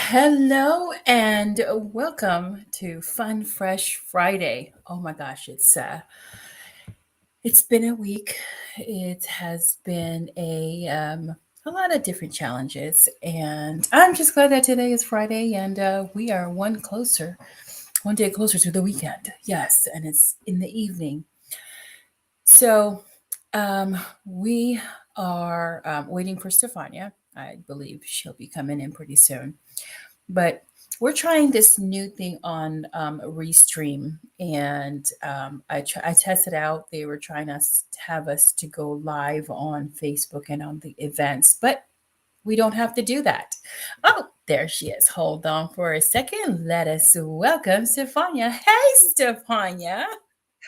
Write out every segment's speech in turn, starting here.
Hello and welcome to Fun Fresh Friday. Oh my gosh, it's been a week. It has been a lot of different challenges, and I'm just glad that today is Friday and we are one day closer to the weekend. Yes, and it's in the evening. So we are waiting for Stefania. I believe she'll be coming in pretty soon. But we're trying this new thing on Restream, and I tested out. They were trying to have us to go live on Facebook and on the events, but we don't have to do that. Oh, there she is. Hold on for a second. Let us welcome Stefania. Hey, Stefania.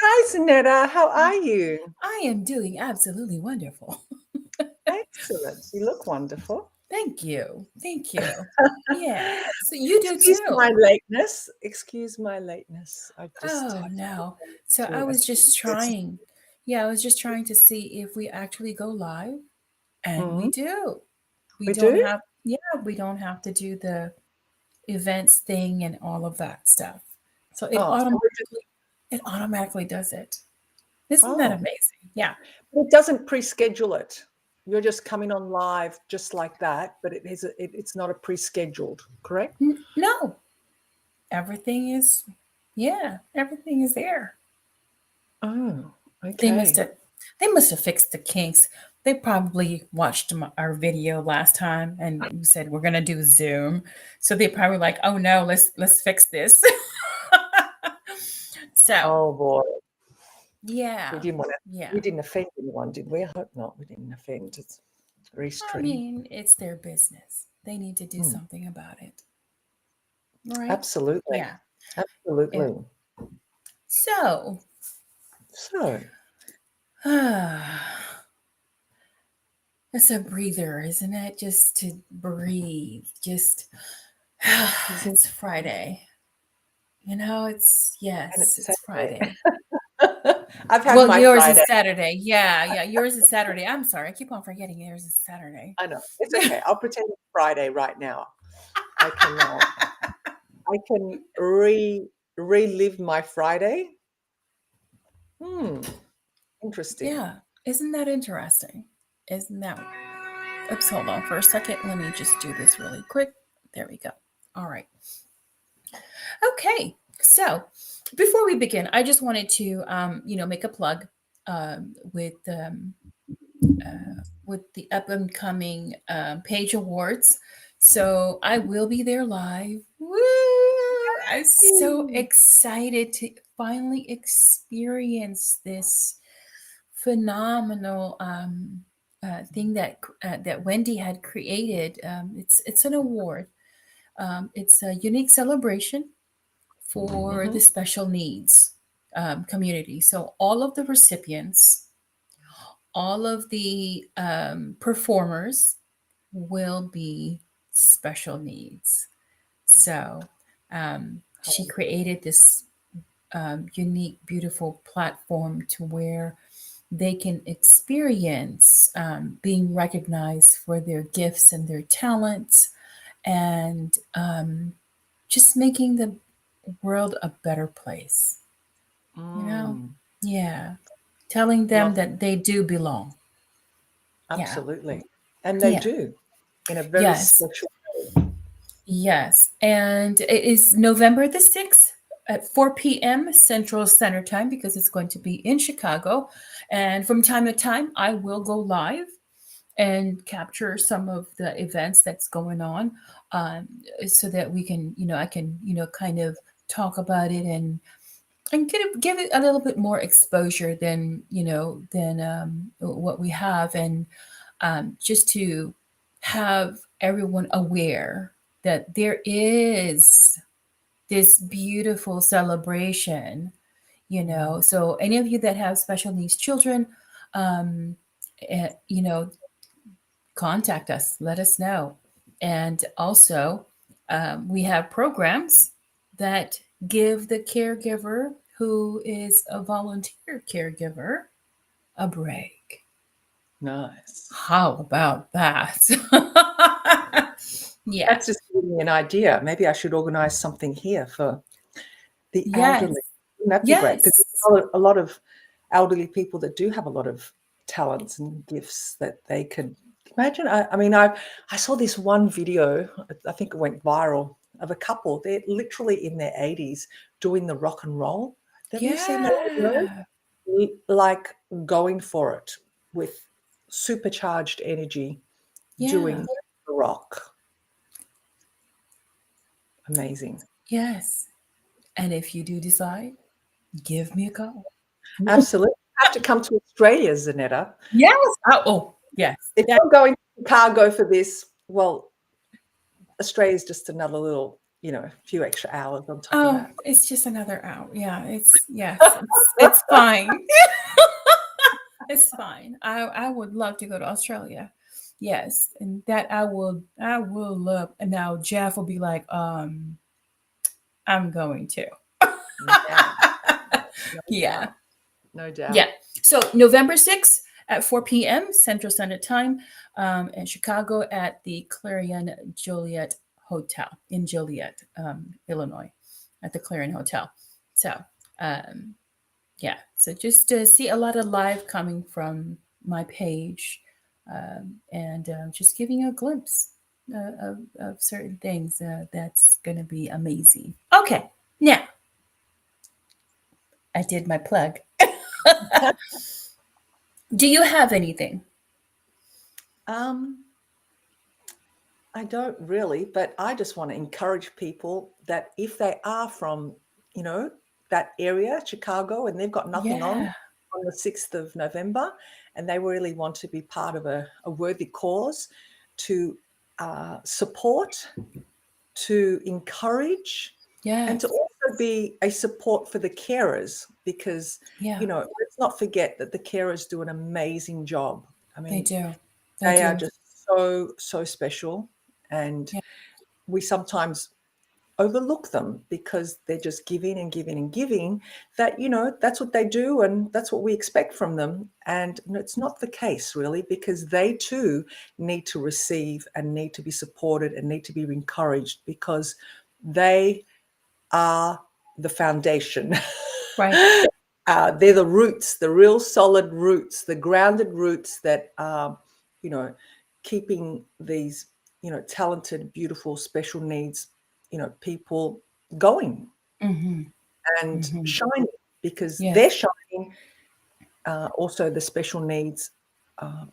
Hi, Zanetta. How are you? I am doing absolutely wonderful. Excellent. You look wonderful. Thank you. Thank you. Yeah. So you do Excuse my too. lateness. Excuse my lateness. I just Oh, had to put no. on So I to a was just speaker. trying. Yeah, I was just trying to see if we actually go live, and we Mhm. do. We We don't do? have, yeah, we don't have to do the events thing and all of that stuff. So Oh, so we just, it automatically does it. Isn't that oh, amazing? Yeah. it doesn't pre-schedule it. You're just coming on live just like that, but it's not a pre-scheduled, correct? No, everything is, yeah, everything is there. Oh, They must okay. have they must have fixed the kinks. They probably watched our video last time and we said we're gonna do Zoom. So they probably like, oh no, let's fix this. So Oh boy. We yeah, didn't want to yeah. we didn't offend anyone, did we? I hope not. We didn't offend. It's I Restream. mean, it's their business. They need to do Hmm. something about it, right? Absolutely. Yeah. Yeah. Absolutely. So So, it's a breather, isn't it? Just to breathe. Just isn't it's Friday. and Yes, it's it's Saturday. Friday. I've had Well, my yours is Friday. Saturday. Yeah, yeah, yours is Saturday. I'm sorry. I keep on forgetting yours is Saturday. I know. It's okay. I'll pretend it's Friday right now. I can I can relive my Friday. Hmm, interesting. Yeah. Isn't that interesting? Isn't that Oops, hold on for a second. Let me just do this really quick. There we go. All right. Okay. So before we begin, I just wanted to make a plug um, with um, with the up and coming Page Awards. So I will be there live. Woo! I'm so Mm. excited to finally experience this phenomenal thing that Wendy had created. It's an award. It's a unique celebration for Mhm. the special needs community. So all of the recipients, all of the performers will be special needs. So she created this unique, beautiful platform to where they can experience being recognized for their gifts and their talents and just making the world a better place, you know? Mm. Yeah. Telling them Love that they do belong. Yeah. absolutely. And they Yeah. do in a very Yes. special way. Yes. And it is November the 6th at 4 p.m. Central Standard Time because it's going to be in Chicago. And from time to time, I will go live and capture some of the events that's going on um, so that we can, I can, kind of talk about it and give it a little bit more exposure than what we have, and just to have everyone aware that there is this beautiful celebration. Mm. So any of you that have special needs children, um, contact us, let us know. And also, we have programs that give the caregiver who is a volunteer caregiver a break. Nice. How about that? Yeah. That's just giving me an idea. Maybe I should organize something here for the Yes. elderly. Wouldn't that be great? Because Yes. there's a lot of elderly people that do have a lot of talents and gifts that they could imagine. I mean, I saw this one video, I think it went viral, of a couple. They're literally in their 80s doing the rock and roll. Have you seen that video? Yeah. Like going for it with supercharged energy, Yeah. doing the rock. Amazing. Yes. And if you do decide, give me a call. Absolutely. Have to come to Australia, Zanetta. Yes. Oh, yes. If That, you're going to Chicago for this, well, Australia's just another little, a few extra hours on top of oh, that. it's just another hour. Yeah, yes, it's fine. It's fine. I would love to go to Australia. Yes, and that I will love. And now Jeff will be like, I'm going to. Yeah, no Yeah. doubt. No Yeah. doubt. So November 6th at 4 p.m. Central Standard Time in Chicago at the Clarion Joliet Hotel in Joliet, Illinois, at the Clarion Hotel. So, um, yeah. So just to see a lot of live coming from my page and just giving you a glimpse of certain things that's going to be amazing. Okay. Now, I did my plug. Do you have anything? Um, I don't really, but I just want to encourage people that if they are from, you know, that area, Chicago, and they've got nothing Yeah. on the 6th of November, and they really want to be part of a worthy cause, to support, to encourage, and Yes. to also be a support for the carers, because, Yeah. let's not forget that the carers do an amazing job. I They mean, do. They they are do. just so, so special. And Yeah. we sometimes overlook them because they're just giving and giving and giving, that that's what they do and that's what we expect from them. And it's not the case, really, because they too need to receive and need to be supported and need to be encouraged, because they are the foundation. Right. They're the roots, the real solid roots, the grounded roots that are, you know, keeping these, talented, beautiful, special needs, people going Mm-hmm. and Mm-hmm. shining, because they're Yes. shining. Also, the special needs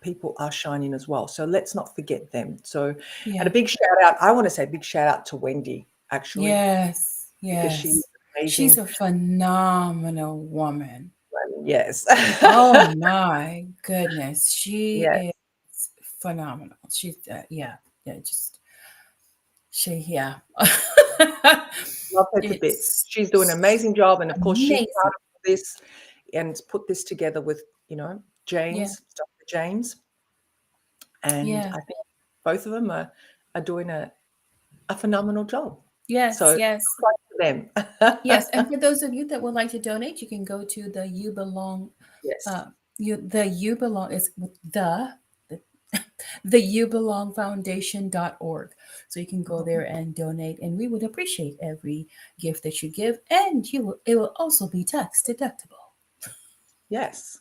people are shining as well. So let's not forget them. So, and Yeah. a big shout out, I want to say big shout out to Wendy, actually, Yes. because she's Yes. She's amazing. a phenomenal woman. Yes. Oh my goodness. She Yes. is phenomenal. She's, yeah. Yeah. Just, yeah. Love her to bits. It's She's doing an amazing job, and of course, she's amazing. part of this and put this together with, Yeah. Dr. James, and Yeah. I think both of them are doing a phenomenal job. Yes. So Yes. thanks to Yes, them. and for those of you that would like to donate, you can go to the You Belong, Yes. uh, You Belong is with the the You Belong Foundation.org. So you can go there and donate, and we would appreciate every gift that you give, and it will also be tax deductible. Yes,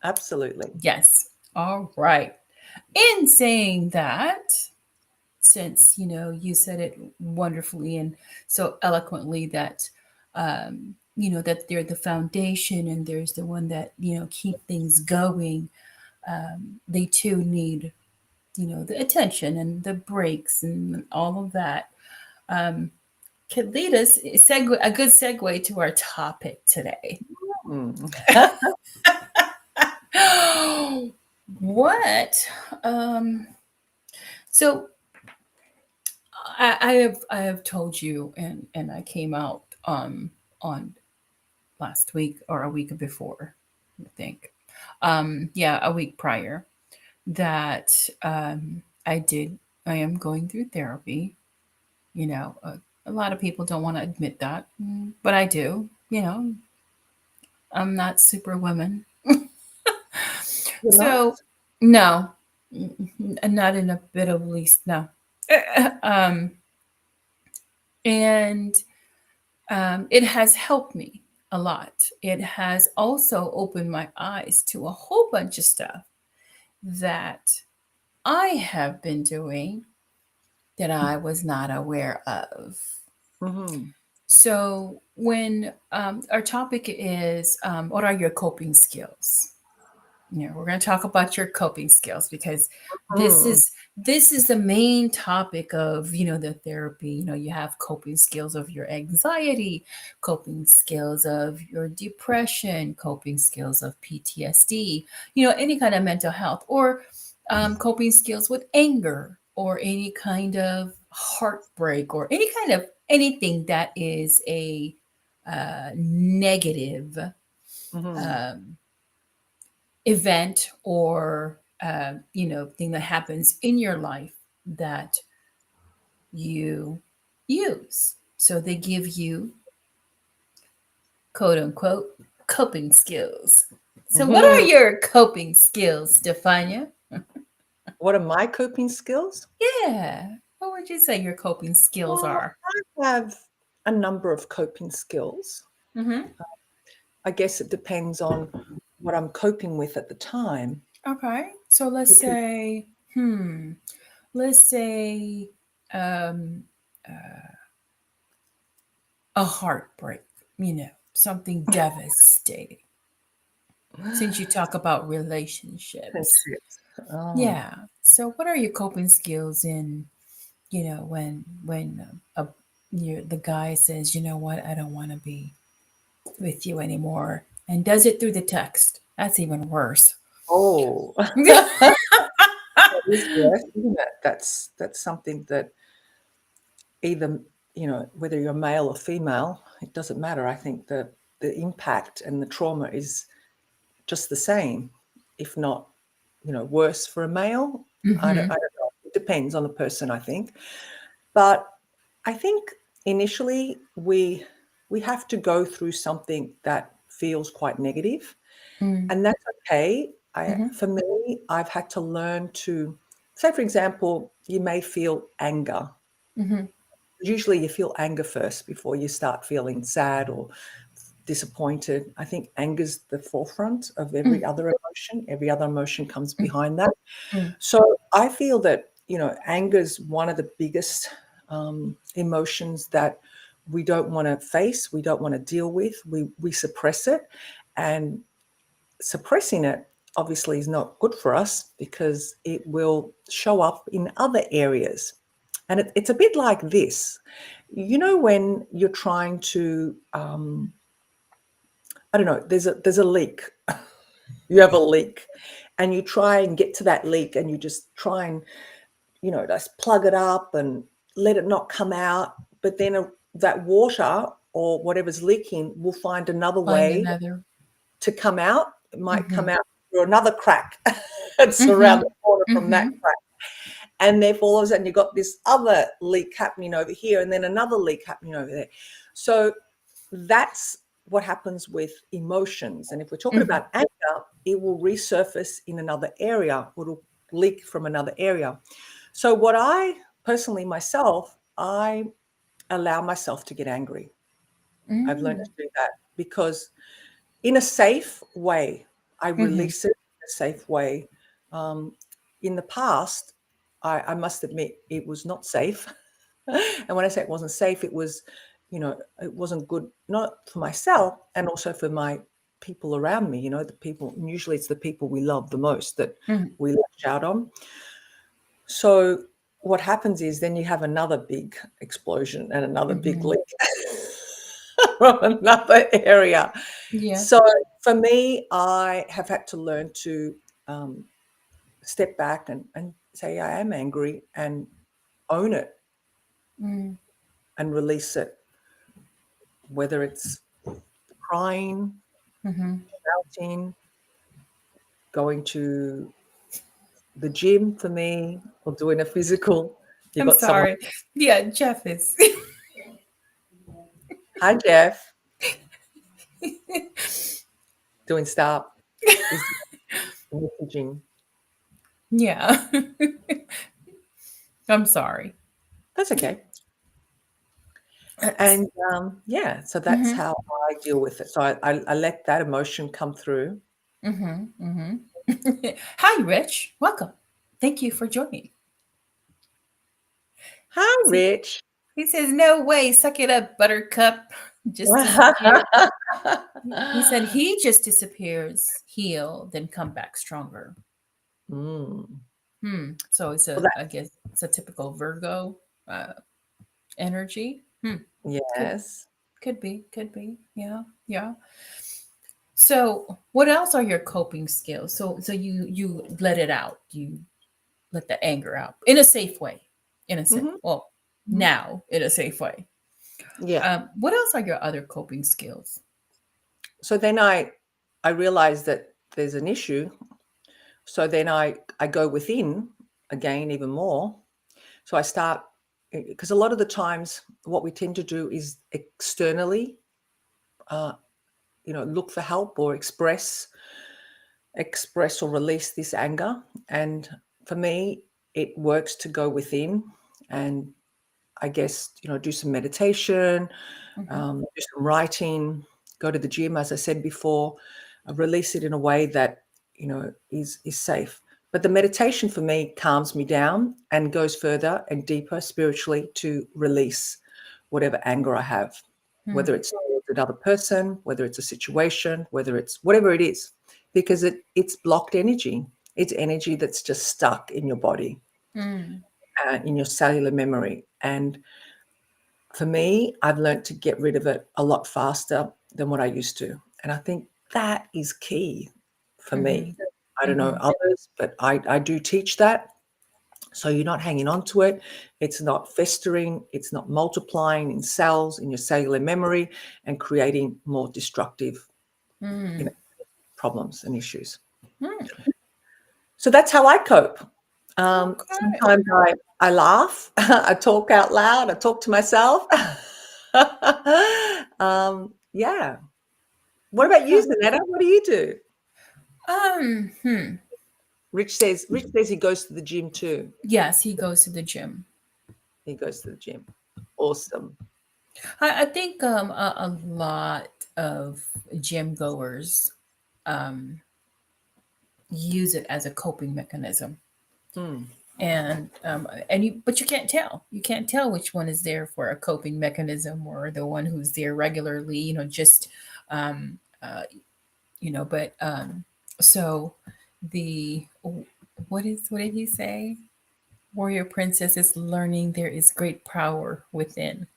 absolutely. Yes. All right. In saying that, since you said it wonderfully and so eloquently that that they're the foundation and there's the one that keep things going. They too need the attention and the breaks and all of that. um, could lead us a good segue to our topic today. Mm. What um so I have told you, and I came out on last week or a week before, I think. Yeah, a week prior, that I did. I am going through therapy. A lot of people don't want to admit that, but I do. I'm not superwoman. You're not? So no, not in a bit of least. No, um, and it has helped me a lot. It has also opened my eyes to a whole bunch of stuff that I have been doing that I was not aware of. Mm-hmm. So, when our topic is what are your coping skills? We're going to talk about your coping skills because this Mm-hmm. is this is the main topic of the therapy. You have coping skills of your anxiety, coping skills of your depression, coping skills of PTSD, any kind of mental health, or coping skills with anger, or any kind of heartbreak, or any kind of anything that is a negative Mm-hmm. um, event, or thing that happens in your life that you use. So they give you quote unquote coping skills. So what are Mm-hmm. your coping skills, Stefania? What are my coping skills? Yeah, what would you say your coping skills Well, are? I have a number of coping skills. Mm-hmm. I guess it depends on what I'm coping with at the time. Okay, so let's Because, say hmm let's say um a heartbreak, something devastating, since you talk about relationships. relationships. Oh, Yeah. So what are your coping skills in, when the guy says, you know what, I don't want to be with you anymore, and does it through the text? That's even worse. oh, that is worse, isn't it? That's something that either, whether you're male or female, it doesn't matter. I think the impact and the trauma is just the same, if not, worse for a male. Mm-hmm. I don't know. It depends on the person, I think. But I think initially we have to go through something that feels quite negative, and that's okay. Mm-hmm. For me, I've had to learn to say, for example, you may feel anger. Mm-hmm. Usually you feel anger first before you start feeling sad or disappointed. I think anger's the forefront of every other emotion. Every other emotion comes behind that. Mm-hmm. So I feel that, anger's one of the biggest emotions that we don't want to face, we don't want to deal with. We suppress it, and suppressing it obviously is not good for us because it will show up in other areas. And it's a bit like this. When you're trying to, I don't know, there's a leak. You have a leak, and you try and get to that leak, and you just try and just plug it up and let it not come out. But then that water or whatever's leaking will find another Find way another. to come out. It might Mm-hmm. come out through another crack. It's Mm-hmm. around the corner from that Mm-hmm. crack. And therefore, all of a sudden, you've got this other leak happening over here, and then another leak happening over there. So that's what happens with emotions. And if we're talking Mm-hmm. about anger, it will resurface in another area, it'll leak from another area. So, what I personally myself, I allow myself to get angry. I've learned to do that because in a safe way, I Mm-hmm. release it in a safe way. Um, in the past, I must admit it was not safe. And when I say it wasn't safe, it wasn't good, not for myself and also for my people around me, the people, and usually it's the people we love the most that Mm-hmm. we lash out on. So what happens is then you have another big explosion and another big Mm-hmm. leak from another area. Yeah. So for me, I have had to learn to um, step back and say I am angry and own it Mm-hmm. and release it, whether it's crying, Mm-hmm. shouting, going to the gym for me, or doing a physical. You I'm got someone. sorry. Yeah, Jeff is. Hi, Jeff. Doing stop is messaging. Yeah. I'm sorry. That's okay. Uh, And, yeah, so that's mhm, how I deal with it. So I let that emotion come through. mhm, mhm. Hi, Rich. Welcome. Thank you for joining. "Hi, He Rich." he says, "No way, suck it up, Buttercup." Just disappear. He said he just disappears, heal, then come back stronger. Mm. So it's Well, a, I guess it's a typical Virgo uh, energy. Could yes. could be. Yeah, yeah. So what else are your coping skills? So you let it out. You let the anger out in a safe way. In a safe Mhm, well, mhm. now in a safe way. Yeah. What else are your other coping skills? So then I realize that there's an issue, so then I go within again even more. So I start, because a lot of the times what we tend to do is externally, uh, look for help or express or release this anger. And for me, it works to go within and I guess, do some meditation, Hmm. do some writing, go to the gym, as I said before, release it in a way that, is safe. But the meditation for me calms me down and goes further and deeper spiritually to release whatever anger I have, Hmm. whether it's towards another person, whether it's a situation, whether it's whatever it is, because it's blocked energy. It's energy that's just stuck in your body, Hmm. in your cellular memory. And for me, I've learned to get rid of it a lot faster than what I used to. And I think that is key for Hmm. me. I don't know Hmm. others, but I do teach that. So you're not hanging on to it. It's not festering. It's not multiplying in cells, in your cellular memory, and creating more destructive, you Hmm. know, problems and issues. Hmm. So that's how I cope. Okay. Sometimes I laugh, I talk out loud, I talk to myself. Yeah. What about you, Okay. Zanetta? What do you do? Hmm. Rich says he goes to the gym too. Yes, he goes to the gym. He goes to the gym. Awesome. I think a lot of gym goers um, use it as a coping mechanism, Mm. and but you can't tell. You can't tell which one is there for a coping mechanism or the one who's there regularly. Just um, uh, But so the what did he say? Warrior princess is learning there is great power within.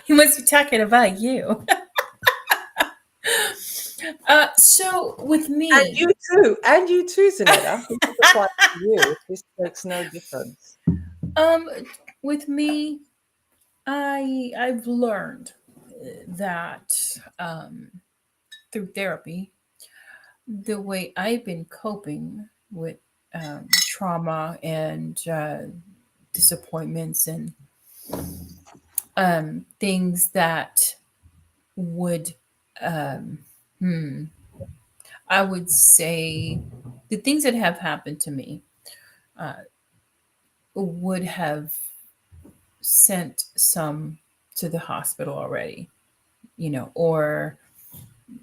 He must be talking about you. So with And me, you too. And you too, Zanetta. This is applies to you. This makes no difference. um, with me, I've learned that um, through therapy, the way I've been coping with trauma and disappointments and things that would, um, hmm, I would say, the things that have happened to me uh, would have sent some to the hospital already, or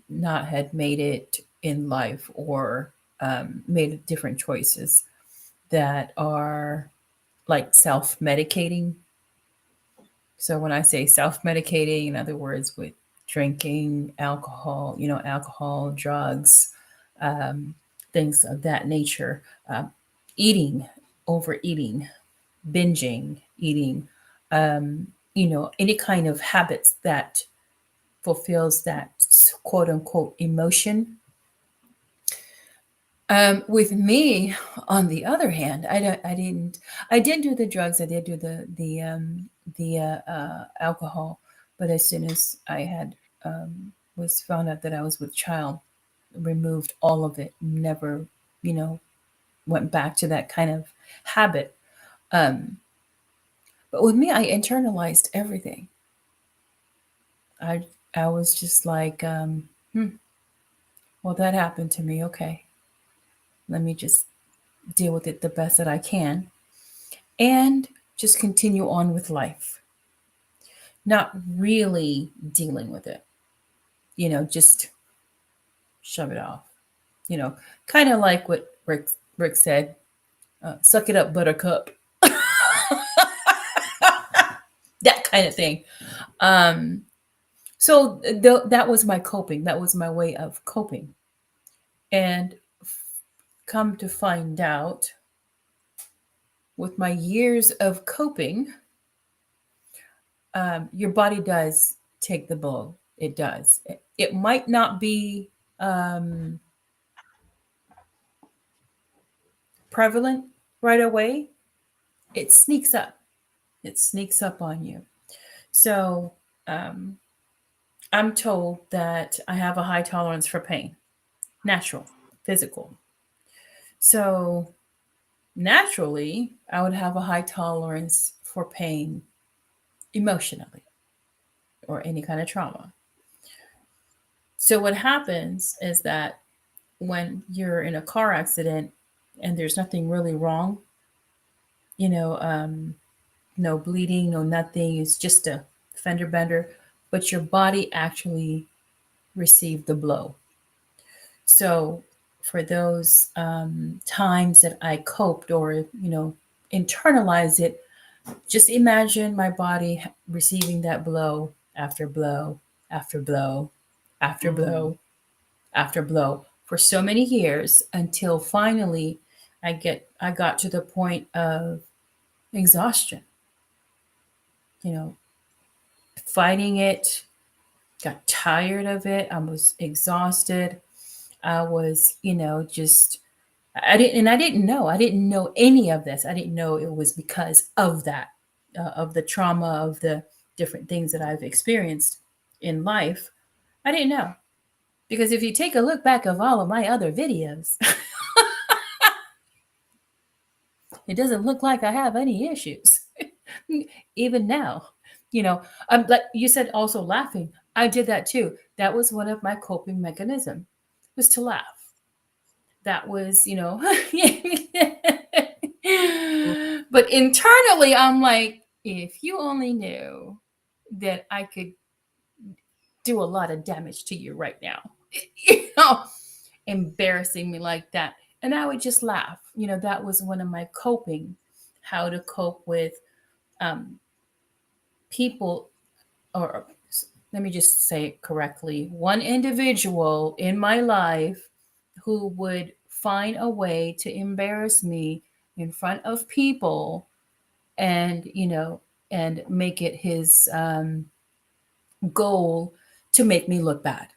not had made it in life or made different choices that are like self medicating. So when I say self medicating, in other words, with drinking, alcohol, drugs, um, things of that nature, eating, overeating, binging, eating, any kind of habits that fulfills that quote unquote emotion. With me, on the other hand, I did do the drugs. I did do the alcohol, but as soon as I had was found out that I was with child, removed all of it. Never, you know, went back to that kind of habit. Um, but with me, I internalized everything. I I was just like, well, that happened to me. Okay, let me just deal with it the best that I can. and just continue on with life, not really dealing with it, just shove it off, you know, kind of like what Rick said, suck it up, buttercup, that kind of thing. Um, so that was my coping. That was my way of coping. And come to find out, with my years of coping, your body does take the blow. It does. It might not be um, prevalent right away. It sneaks up. It sneaks up on you. So um, I'm told that I have a high tolerance for pain, natural, physical. So naturally, I would have a high tolerance for pain emotionally or any kind of trauma. So what happens is that when you're in a car accident and there's nothing really wrong, you know, um, no bleeding, no nothing, it's just a fender bender, but your body actually received the blow. So for those times that I coped or, internalized it, just imagine my body receiving that blow after blow after blow after Mm. blow after blow for so many years until finally I got to the point of exhaustion, you know, fighting it, got tired of it. I was exhausted. I was, just I didn't know. I didn't know any of this. I didn't know it was because of that, of the trauma, of the different things that I've experienced in life. I didn't know. Because if you take a look back of all of my other videos, it doesn't look like I have any issues. Even now, like you said, also laughing. I did that too. That was one of my coping mechanism, was to laugh. That was, Mm. but internally, I'm like, if you only knew that I could do a lot of damage to you right now, you know, embarrassing me like that. And I would just laugh. That was one of my coping, how to cope with um, people, or let me just say it correctly, one individual in my life who would find a way to embarrass me in front of people, and and make it his goal to make me look bad.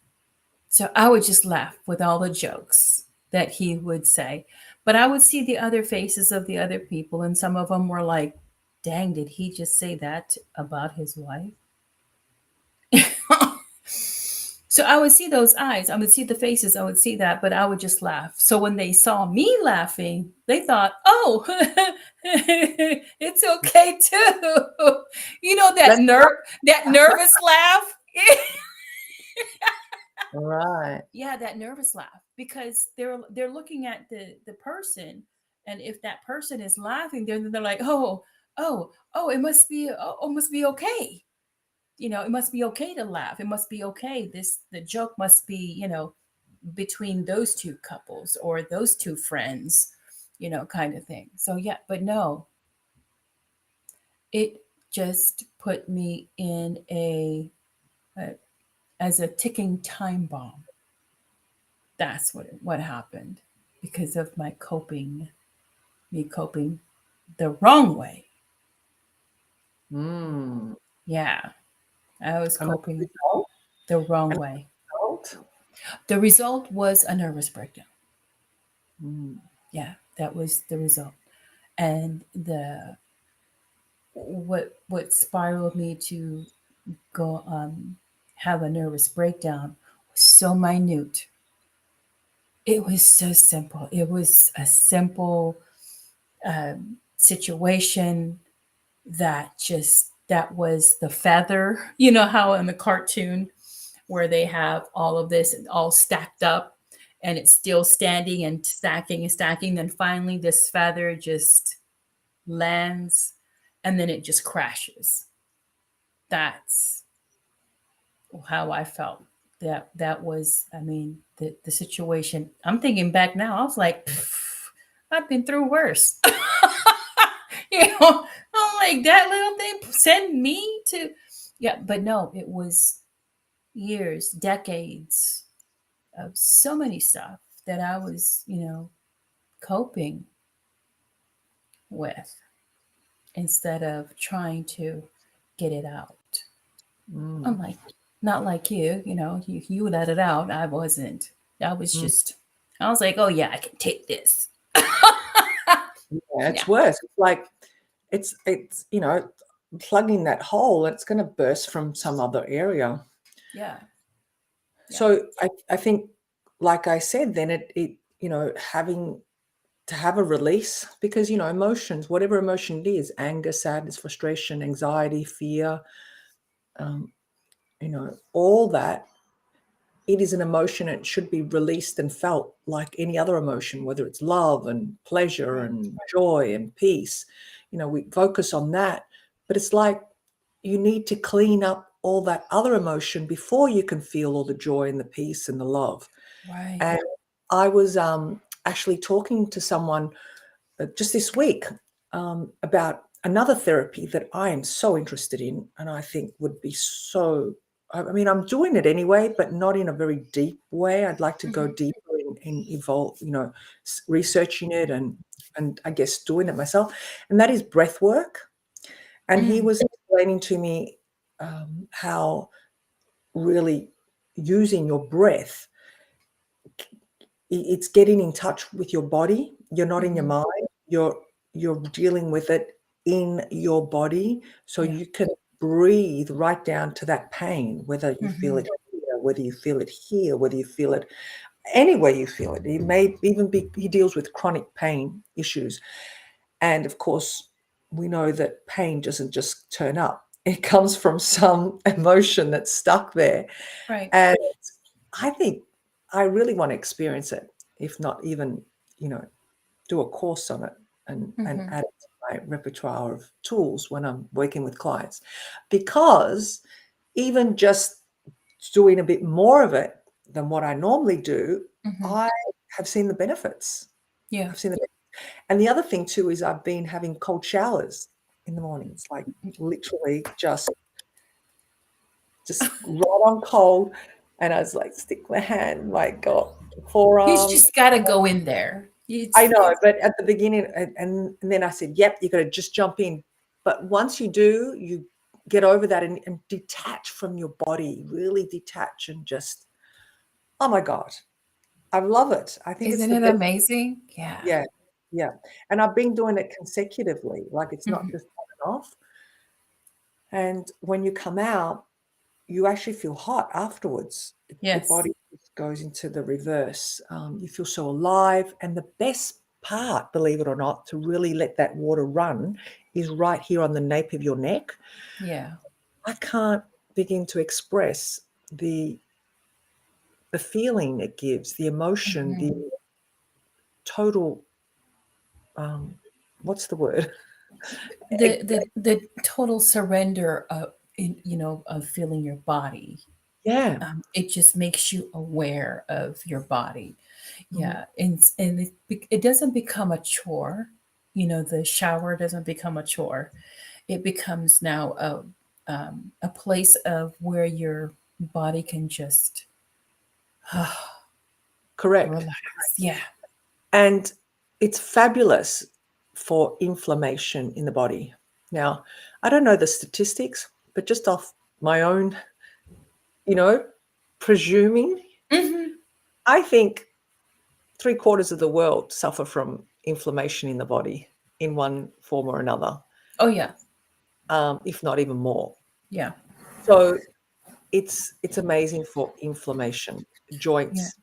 So I would just laugh with all the jokes that he would say, but I would see the other faces of the other people, and some of them were like, dang, did he just say that about his wife? So I would see those eyes, I would see the faces, I would see that, but I would just laugh. So when they saw me laughing, they thought, oh, it's okay too. Let's That nervous laugh. right. Yeah, that nervous laugh, because they're looking at the person, and if that person is laughing, they're like, oh, it must be okay. It must be okay to laugh. It must be okay. The joke must be, between those two couples or those two friends, kind of thing. So yeah, but no, it just put me in a as a ticking time bomb. That's what happened because of me coping the wrong way. Mm. Yeah, I was And the coping result? the wrong And way. the result? The result was a nervous breakdown. Mm. Yeah, that was the result. And the what spiraled me to go have a nervous breakdown was so minute. It was so simple. It was a simple situation that was the feather. You know how in the cartoon where they have all of this all stacked up, and it's still standing and stacking and stacking. Then finally, this feather just lands, and then it just crashes. That's how I felt. That was, I mean, the situation. I'm thinking back now. I was like, I've been through worse. I'm like that little thing send me to, yeah. But no, it was years, decades of so many stuff that I was, coping with instead of trying to get it out. Mm, I'm like, not like you let it out. I wasn't. I was mm. just, I was like, oh yeah, I can take this. Yeah, Yeah, it's worse. It's like it's plugging that hole, and it's going to burst from some other area. yeah, yeah. So I think, like I said, then it having to have a release, because emotions, whatever emotion it is, anger, sadness, frustration, anxiety, fear, um, all that, it is an emotion. It should be released and felt like any other emotion, whether it's love and pleasure Right, and joy and peace. We focus on that, but it's like you need to clean up all that other emotion before you can feel all the joy and the peace and the love. right. And I was actually talking to someone just this week about another therapy that I am so interested in, and I think would be so. I mean, I'm doing it anyway, but not in a very deep way. I'd like to go Hmm. deeper in evolve, researching it and I guess doing it myself. And that is breath work. And he Mm, was explaining to me how really using your breath, it's getting in touch with your body. You're not in your hmm. mind. You're dealing with it in your body, so Yeah. you can breathe right down to that pain, whether you feel Hmm. it here, whether you feel it here, whether you feel it anywhere you feel it. It may even be he deals with chronic pain issues, and of course, we know that pain doesn't just turn up. It comes from some emotion that's stuck there, Right. and I think I really want to experience it, if not even, you know, do a course on it and Hmm. add it to my repertoire of tools when I'm working with clients. Because even just doing a bit more of it than what I normally do, Hmm. I have seen the benefits. Yeah. I've seen the And the other thing too is I've been having cold showers in the mornings, like literally just right on cold. And I was like, stick my hand, my God, You forearm. just gotta go in there. I It's know, it's. but at the beginning, and then I said, yep, you got to just jump in. But once you do, you get over that and detach from your body, really detach and just, oh my God, I love it. I think it's Isn't the it best. amazing? Yeah. Yeah, yeah. And I've been doing it consecutively, like it's not Hmm. just on and off. And when you come out, you actually feel hot afterwards. Your Yes. body just goes into the reverse. You feel so alive. And the best part, believe it or not, to really let that water run is right here on the nape of your neck. Yeah. I can't begin to express the feeling it gives, the emotion, the Hmm. total what's the word? The total surrender of of feeling your body. Yeah. It just makes you aware of your body. Mhm. Yeah, and it doesn't become a chore. The shower doesn't become a chore. It becomes now a place of where your body can just Correct. relax. Yeah. And it's fabulous for inflammation in the body. Now, I don't know the statistics, but just off my own, you know, presuming, Hmm. I think three-quarters of the world suffer from inflammation in the body in one form or another, Oh yeah, if not even more. yeah, So it's amazing for inflammation, yeah. joints,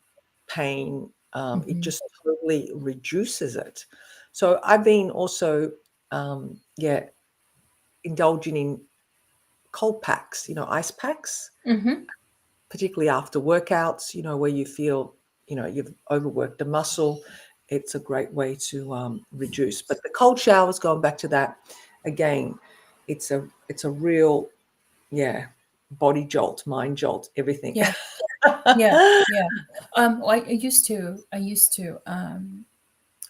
pain. It Hmm. just totally reduces it. So I've been also, yeah, indulging in cold packs, ice packs, Hmm. particularly after workouts, where you feel, you've overworked a muscle. it's a great way to reduce. But the cold showers, going back to that again, it's a real, yeah, body jolt, mind jolt, everything. Yeah, yeah, yeah. Well, I used to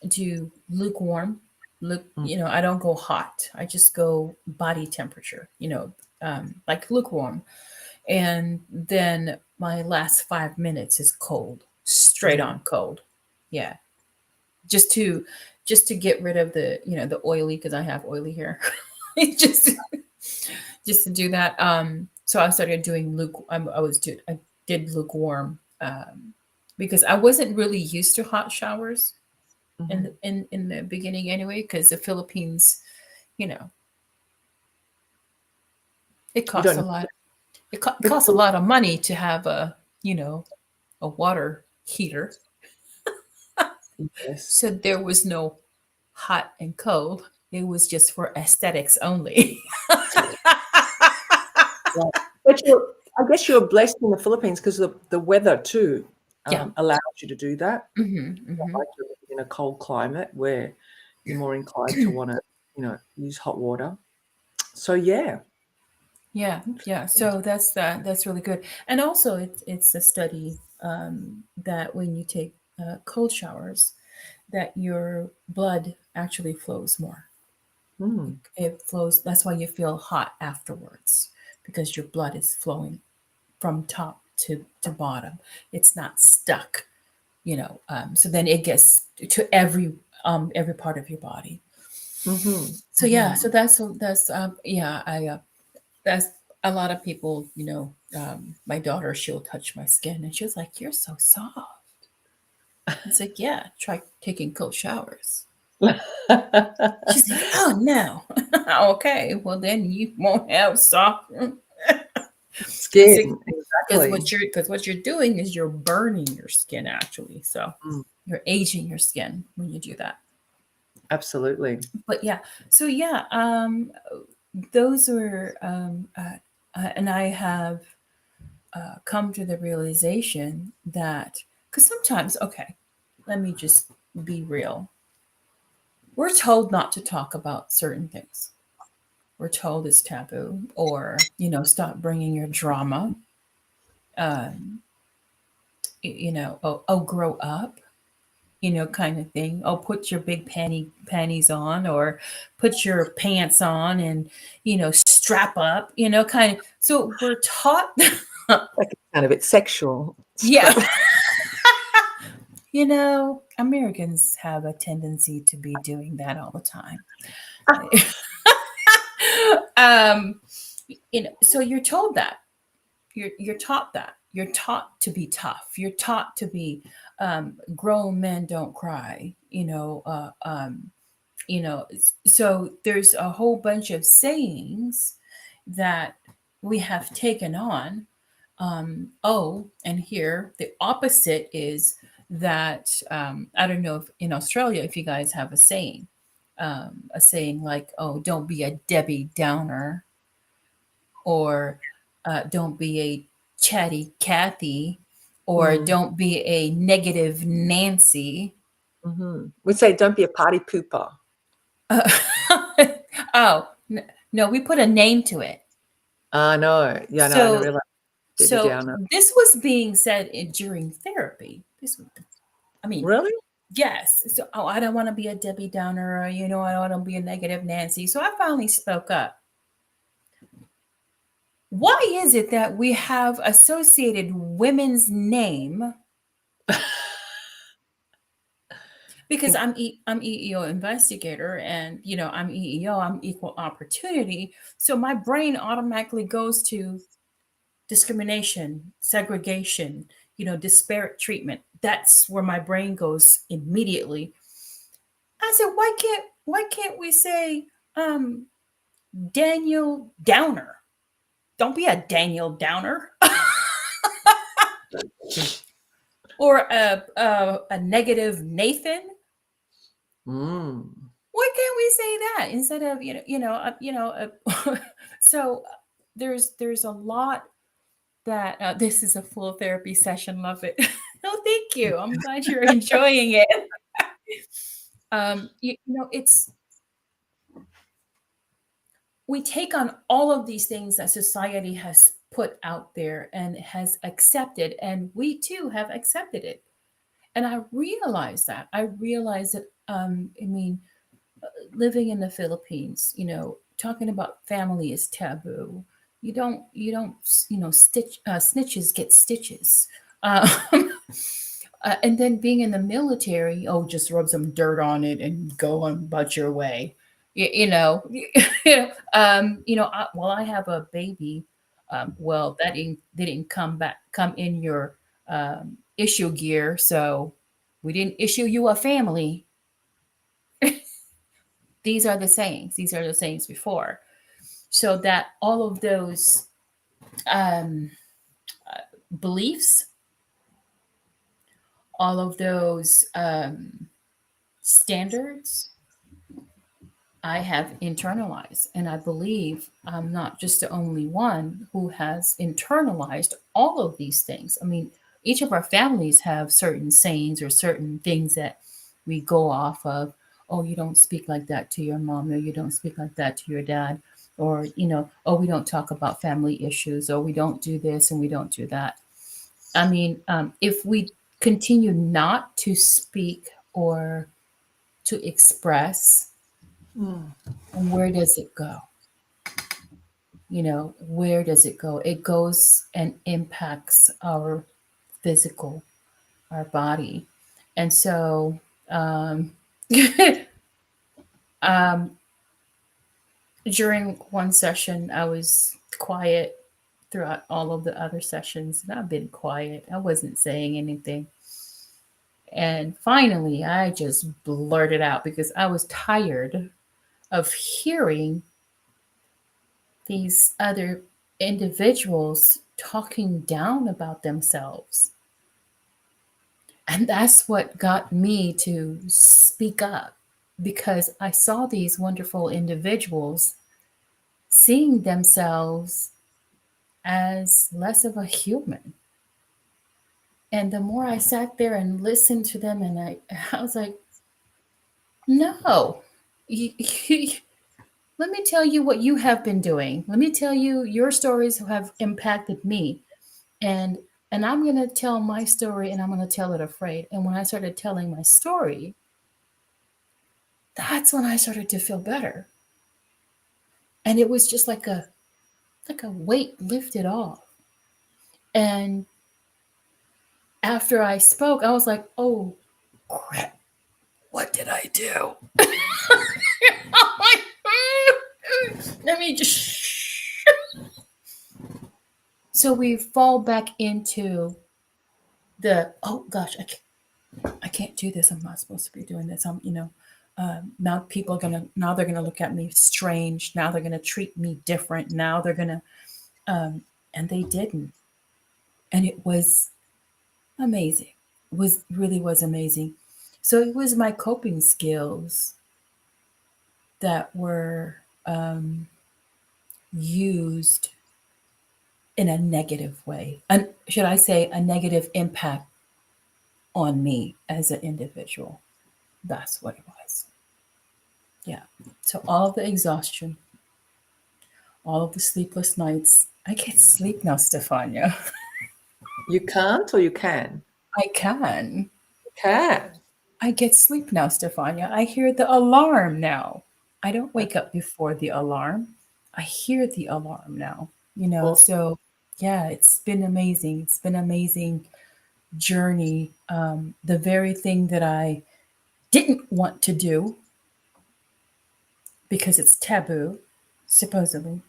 do lukewarm. Look, Mm, I don't go hot. I just go body temperature. Like lukewarm, and then my last 5 minutes is cold, straight mm, on cold. Yeah, just to just to get rid of the oily, because I have oily hair. just just to do that. So I started doing I did lukewarm, because I wasn't really used to hot showers in mhm. the, in the beginning anyway, because the Philippines, you know, it You costs don't a know. lot. It But costs a lot of money to have a water heater. yes, So there was no hot and cold. It was just for aesthetics only. right. But I guess you're blessed in the Philippines because the weather too Yeah. allows you to do that. Not Hmm. like you're living in a cold climate where you're more inclined to want to, use hot water. So yeah. Yeah, yeah. So that's really good. And also, it's a study, that when you take cold showers, that your blood actually flows more. Mm, It flows. That's why you feel hot afterwards, because your blood is flowing from top to bottom. It's not stuck. So then it gets to every part of your body. mhm, So yeah, mhm. so that's yeah, I that's a lot of people, my daughter, she'll touch my skin and she was like, "You're so soft." It's like, "Yeah, try taking cold showers." She's like, "Oh no." Okay, well then you won't have soft. It's Skin, because exactly. what you're doing is you're burning your skin actually. So Mm, you're aging your skin when you do that. absolutely. But yeah, so yeah, those were and I have come to the realization that, because sometimes, okay, let me just be real. We're told not to talk about certain things. We're told it's taboo, or stop bringing your drama. Oh, grow up, kind of thing. Oh, put your big panties on, or put your pants on, and strap up, kind of. So we're taught. Like it's kind of it's sexual. Yeah. Strap. Americans have a tendency to be doing that all the time. um, so you're told that. You're taught that. You're taught to be tough. You're taught to be, grown men don't cry. So there's a whole bunch of sayings that we have taken on. Oh, and here the opposite is that, I don't know if in Australia, if you guys have a saying like, "Oh, don't be a Debbie Downer," or "Don't be a chatty Cathy," or Mm, "Don't be a negative Nancy." mhm. We say, "Don't be a party pooper." Uh, oh, no, we put a name to it. No. Yeah, no, I never So, realized Debbie so Downer. this was being said during therapy. I mean, Really? yes. So, oh, I don't want to be a Debbie Downer, or, I don't want to be a negative Nancy. So I finally spoke up. Why is it that we have associated women's name? Because In I'm EEO investigator, and I'm EEO, I'm equal opportunity. So my brain automatically goes to discrimination, segregation, disparate treatment. That's where my brain goes immediately. I said, why can't we say, um Daniel Downer? Don't be a Daniel Downer. Or a negative Nathan. mm. Why can't we say that instead of, so there's a lot that, this is a full therapy session. Love it. No, thank you. I'm glad you're enjoying it. It's we take on all of these things that society has put out there and has accepted, and we too have accepted it. And I realize that. I realize that. I mean, living in the Philippines, talking about family is taboo. Snitches get stitches. Um, and then being in the military, oh, just rub some dirt on it and go on about your way. You know, well, I have a baby. Well, that didn't come in your issue gear, so we didn't issue you a family. These are the sayings. These are the sayings before. So that all of those um, beliefs, all of those standards, I have internalized. And I believe I'm not just the only one who has internalized all of these things. I mean, each of our families have certain sayings or certain things that we go off of. Oh, you don't speak like that to your mom, or you don't speak like that to your dad, or, oh, we don't talk about family issues, or we don't do this and we don't do that. I mean, if we continue not to speak or to express, Mm. where does it go? Where does it go? It goes and impacts our physical, our body. And so, um, um, during one session, I was quiet throughout all of the other sessions. And I've been quiet. I wasn't saying anything. And finally, I just blurted out because I was tired of hearing these other individuals talking down about themselves. And that's what got me to speak up, because I saw these wonderful individuals seeing themselves as less of a human. And the more I sat there and listened to them, and I was like, no, you, let me tell you what you have been doing. Let me tell you your stories have impacted me. And and I'm going to tell my story, and I'm going to tell it afraid. And when I started telling my story, that's when I started to feel better. And it was just like a weight lifted off. And after I spoke, I was like, "Oh, crap. What did I do?" Let me just So we fall back into the, oh gosh, I can't do this. I'm not supposed to be doing this. Now now they're gonna look at me strange. Now they're gonna treat me different. Now they're gonna, and they didn't. And it was amazing. It was amazing. So it was my coping skills that were used in a negative way. And should I say a negative impact on me as an individual? That's what it was. Yeah. So all of the exhaustion, all of the sleepless nights. I get sleep now, Stefania. You can't or you can? I can. Can. I get sleep now, Stefania. I hear the alarm now. I don't wake up before the alarm. I hear the alarm now. Awesome. So yeah, it's been amazing. It's been an amazing journey. The very thing that I didn't want to do because it's taboo, supposedly.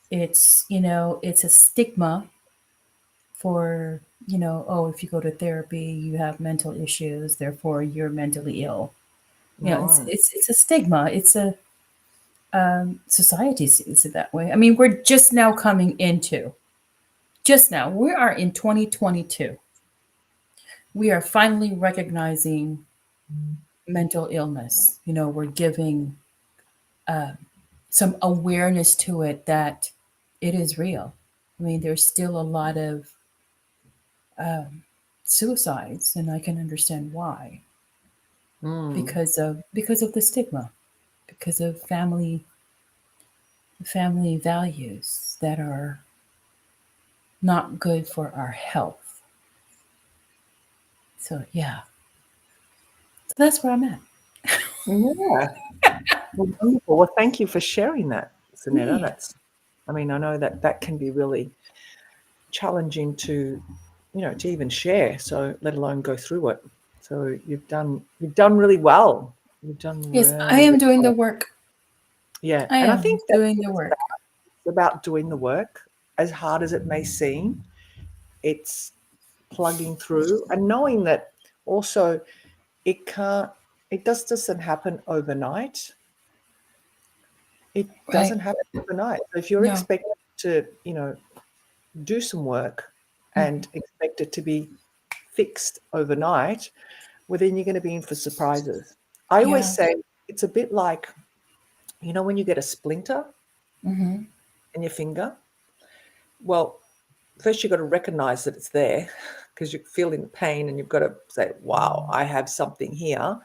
It's a stigma for, oh, if you go to therapy, you have mental issues, therefore you're mentally ill. Right. It's a stigma. It's a society sees it that way. I mean, we're just now coming into, just now, we are in 2022. We are finally recognizing mental illness. We're giving uh, some awareness to it that it is real. I mean, there's still a lot of um, suicides, and I can understand why. Mm. because of the stigma, because of family values that are not good for our health. So yeah, so that's where I'm at. Yeah. Well, wonderful. Well, thank you for sharing that, Sanetta. Yeah. That's, I mean, I know that that can be really challenging to, to even share. So let alone go through it. So you've done really well. You've done Yes, I really, am really doing the well. work. Yeah, I and I am think that's doing what the it's work. about. It's about doing the work, as hard as it may seem. It's plugging through and knowing that also it can't. It just doesn't happen overnight. It Right. doesn't happen overnight. So if you're No. expected to, do some work Mhm. and expect it to be fixed overnight, well, then you're going to be in for surprises. I always Yeah. say it's a bit like, when you get a splinter Hmm. in your finger. Well, first you've got to recognize that it's there because you're feeling the pain and you've got to say, wow, I have something here.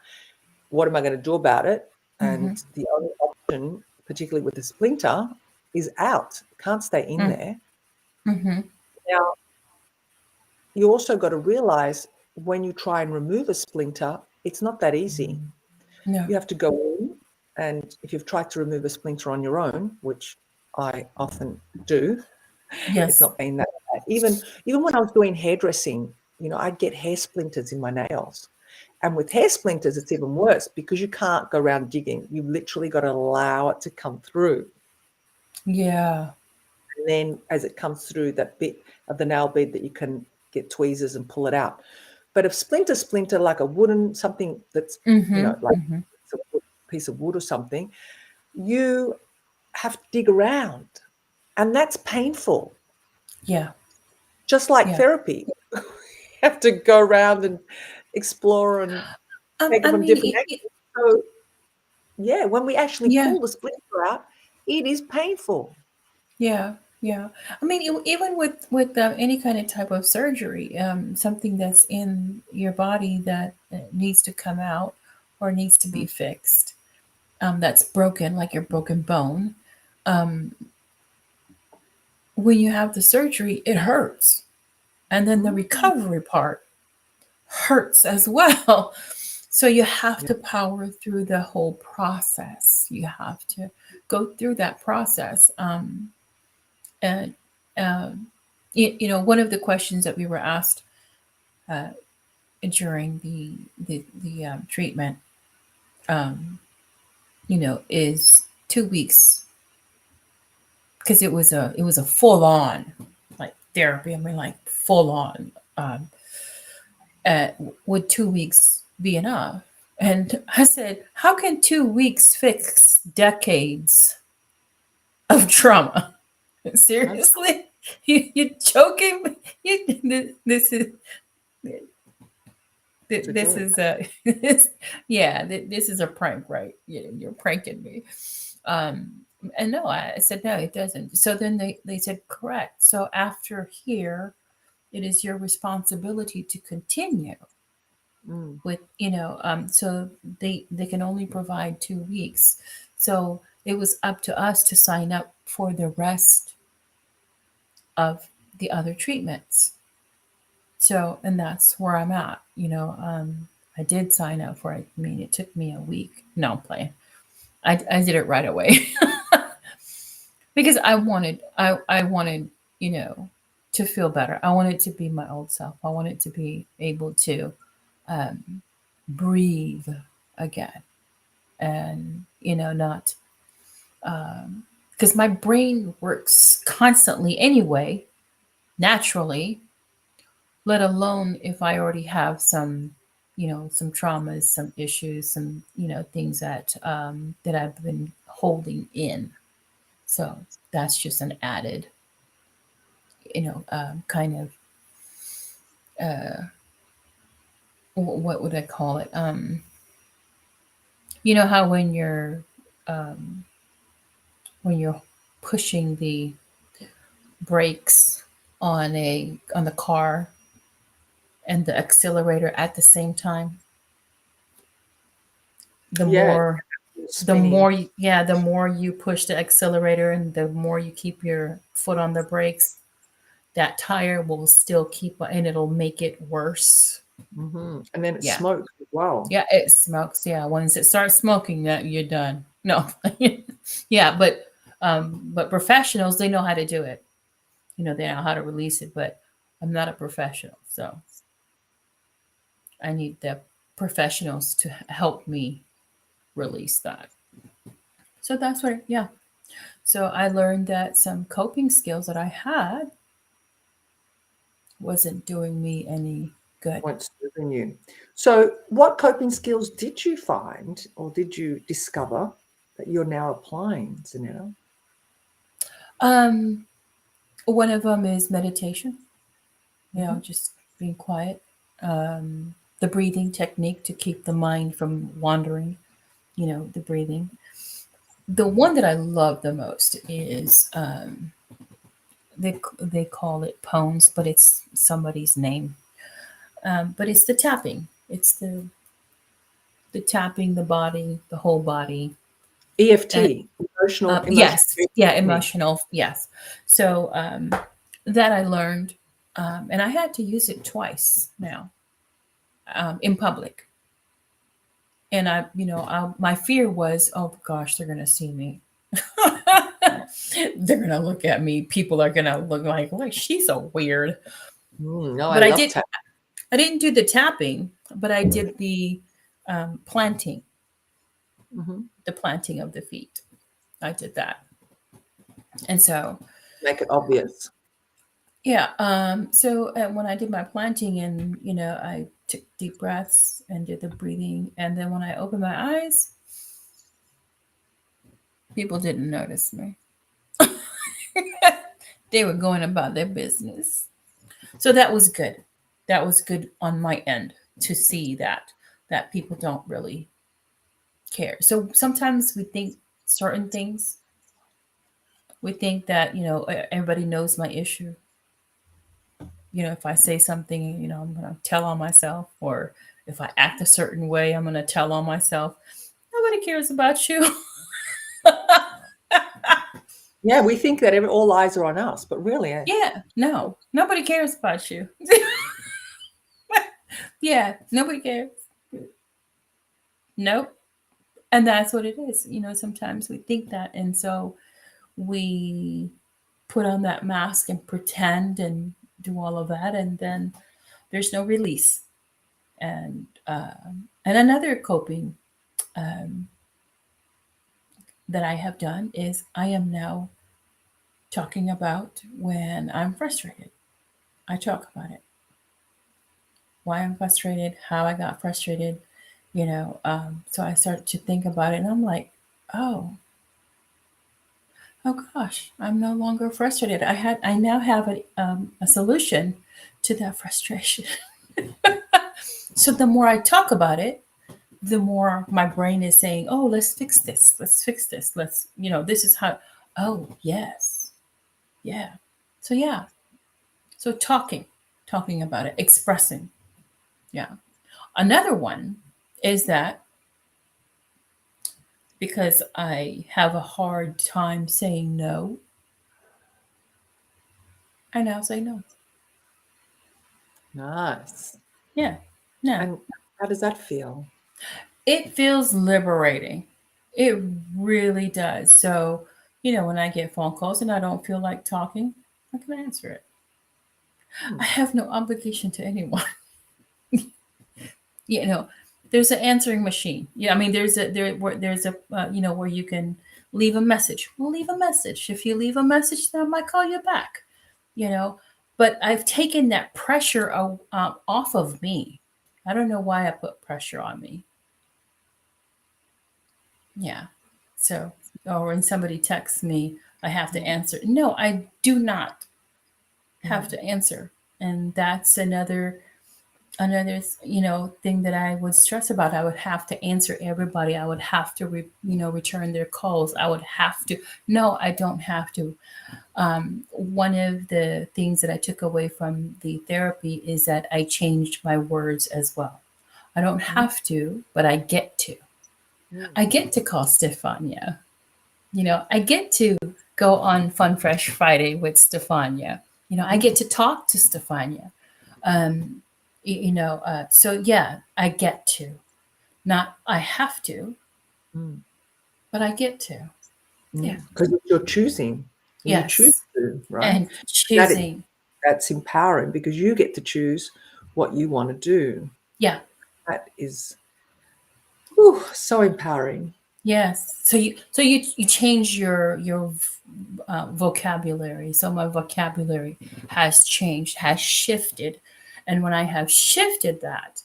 What am I going to do about it? And Hmm. the only option, particularly with the splinter, is out. It can't stay in there. Hmm. Now, you also got to realize when you try and remove a splinter, it's not that easy. No. You have to go in, and if you've tried to remove a splinter on your own, which I often do, it's Yes. not been that bad. Even when I was doing hairdressing, I'd get hair splinters in my nails. And with hair splinters, it's even worse because you can't go around digging. You've literally got to allow it to come through. Yeah. And then as it comes through, that bit of the nail bed that you can get tweezers and pull it out. But if splinter, like a wooden something that's, Hmm. like Hmm. it's a piece of wood or something, you have to dig around. And that's painful, Yeah. just like Yeah. therapy. You have to go around and explore and take it I from mean, different angles. So, yeah, when we actually yeah. pull the splinter out, it is painful. Yeah. Yeah. I mean, even with any kind of type of surgery, something that's in your body that needs to come out or needs to Mm, be fixed, that's broken, like your broken bone. Um, when you have the surgery, it hurts, and then the mm, recovery part hurts as well. So you have yeah, to power through the whole process. You have to go through that process. And one of the questions that we were asked uh, during the treatment, um, is 2 weeks, because it was a full on like therapy. I mean, like full on. Um, uh, would 2 weeks be enough? And I said, how can 2 weeks fix decades of trauma? that's Seriously? You're joking me? This is a this joke. is a this, yeah, this is a prank, right? You're pranking me. Um, and no, I said no, it doesn't. So then they said correct. So after here, it is your responsibility to continue Mm, with so they can only provide 2 weeks. So it was up to us to sign up for the rest of the other treatments. So, and that's where I'm at. I did sign up for it. I mean, it took me a week. No, I'm playing. I did it right away. Because I wanted you know to feel better. I wanted to be my old self. I wanted to be able to um, breathe again, and not because my brain works constantly anyway, naturally, let alone if I already have some traumas, some issues, some things that I've been holding in. So that's just an added kind of what would I call it? You know how um, when you're pushing the brakes on the car and the accelerator at the same time, The Yeah, more spinning. the more you push the accelerator and the more you keep your foot on the brakes, that tire will still keep and it'll make it worse. And then it Yeah. smokes as well. Yeah, it smokes. Yeah, once it starts smoking, that you're done. No, yeah, but professionals they know how to do it. They know how to release it. But I'm not a professional, so I need the professionals to help me release that. So that's what. Yeah. So I learned that some coping skills that I had wasn't doing me any good. Won't serving you. So, what coping skills did you find or did you discover that you're now applying, Zanetta? Um, One of them is meditation. Hmm. Just being quiet. The breathing technique to keep the mind from wandering. The breathing. The one that I love the most is they call it pones, but it's somebody's name. But it's the tapping. It's the tapping the body, the whole body. And EFT, emotional yes, yeah, technique. emotional. Yes. So that I learned, and I had to use it twice now in public. And my fear was, oh gosh, they're gonna see me. They're gonna look at me. People are gonna look like she's so weird. No, I But love tap. I didn't do the tapping, but I did planting, Hmm. the planting of the feet. I did that, and so Make it obvious. yeah. So when I did my planting, and I took deep breaths and did the breathing, and then when I opened my eyes, people didn't notice me. They were going about their business. So that was good. That was good on my end to see that people don't really care. So sometimes we think certain things. We think that everybody knows my issue. If I say something, I'm gonna tell on myself, or if I act a certain way, I'm gonna tell on myself. Nobody cares about you. Yeah, we think that all eyes are on us, but really, Yeah, no, nobody cares about you. Yeah, nobody cares. Nope. And that's what it is. Sometimes we think that, and so we put on that mask and pretend and do all of that, and then there's no release. And another coping um, that I have done is I am now talking about when I'm frustrated. I talk about it, why I'm frustrated, how I got frustrated. So I start to think about it, and I'm like, oh, oh gosh, I'm no longer frustrated. I now have a solution to that frustration. So the more I talk about it, the more my brain is saying, "Oh, let's fix this. Let's fix this. This is how." Oh, yes, yeah. So yeah. So talking about it, expressing. Yeah. Another one is that because I have a hard time saying no, I now say no. nice. Yeah. No. And how does that feel? It feels liberating. It really does. So, when I get phone calls and I don't feel like talking, I can answer it. Hmm. I have no obligation to anyone. you know, there's an answering machine. Yeah, I mean, there's a where you can leave a message. Well, leave a message. If you leave a message, then I might call you back. You know, but I've taken that pressure off of me. I don't know why I put pressure on me. Yeah. So, or when somebody texts me, I have to answer. No, I do not have Mm. to answer. And that's another thing that I would stress about. I would have to answer everybody. I would have to return their calls. I would have to. No, I don't have to. One of the things that I took away from the therapy is that I changed my words as well. I don't Mm. have to, but I get to. Mm, I get to call Stefania. I get to go on Fun Fresh Friday with Stefania. I get mm, to talk to Stefania. Um, so yeah, I get to. Not I have to, mm, but I get to. Yeah. mm. 'Cause it's your choosing, and you choose Yes. to, right? And That choosing. that's empowering because you get to choose what you wanna do. Yeah. That is, whew, so empowering. Yes. So you change your vocabulary. So my vocabulary has changed, has shifted, and when I have shifted that,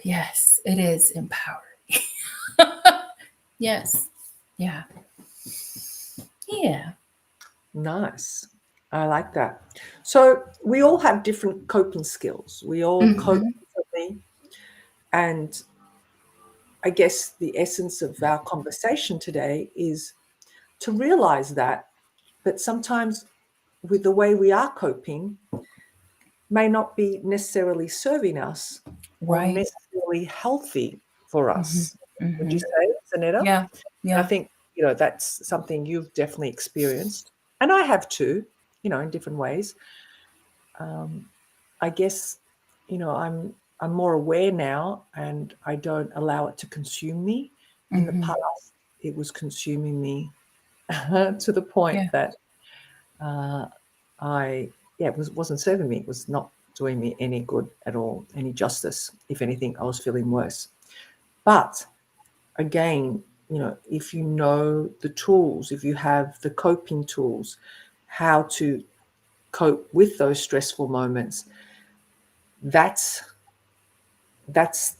yes, it is empowering. Yes. Yeah. Yeah. Nice. I like that. So we all have different coping skills. We all cope Hmm. differently. And I guess the essence of our conversation today is to realize that, but sometimes with the way we are coping may not be necessarily serving us or Right. necessarily healthy for Hmm. us. Would you Hmm. say, Zanetta? Yeah. And I Yeah. think, that's something you've definitely experienced. And I have too, in different ways. Um, I guess, I'm more aware now and I don't allow it to consume me. In the Hmm. past, it was consuming me to the point Yeah. that uh, it wasn't serving me. It was not doing me any good at all, any justice. If anything, I was feeling worse. But again, if you know the tools, if you have the coping tools, how to cope with those stressful moments, that's that's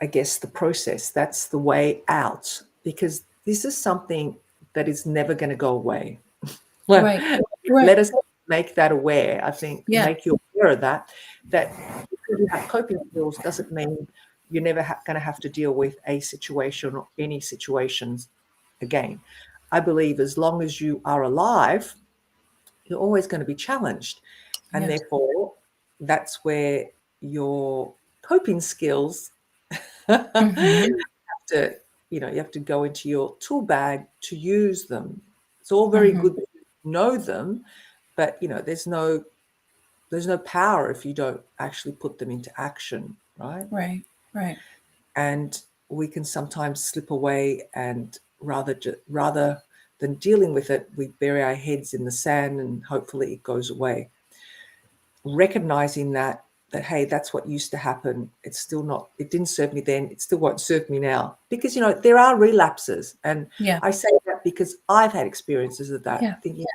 I guess the process. That's the way out because this is something that is never going to go away. Well, Right. Right. let us make that aware. I think Yeah. make you aware of that. That because you have coping skills doesn't mean you're never going to have to deal with a situation or any situations again. I believe as long as you are alive, you're always going to be challenged, and Yeah. therefore that's where your coping skills have Hmm. to, you have to go into your tool bag to use them. It's all very Hmm. good that you know them, but there's no power if you don't actually put them into action, right? Right. Right. And we can sometimes slip away and rather than dealing with it, we bury our heads in the sand and hopefully it goes away. Recognizing that hey, that's what used to happen. It's still not, it didn't serve me then, it still won't serve me now, because there are relapses. And Yeah. I say that because I've had experiences of that, Yeah. thinking,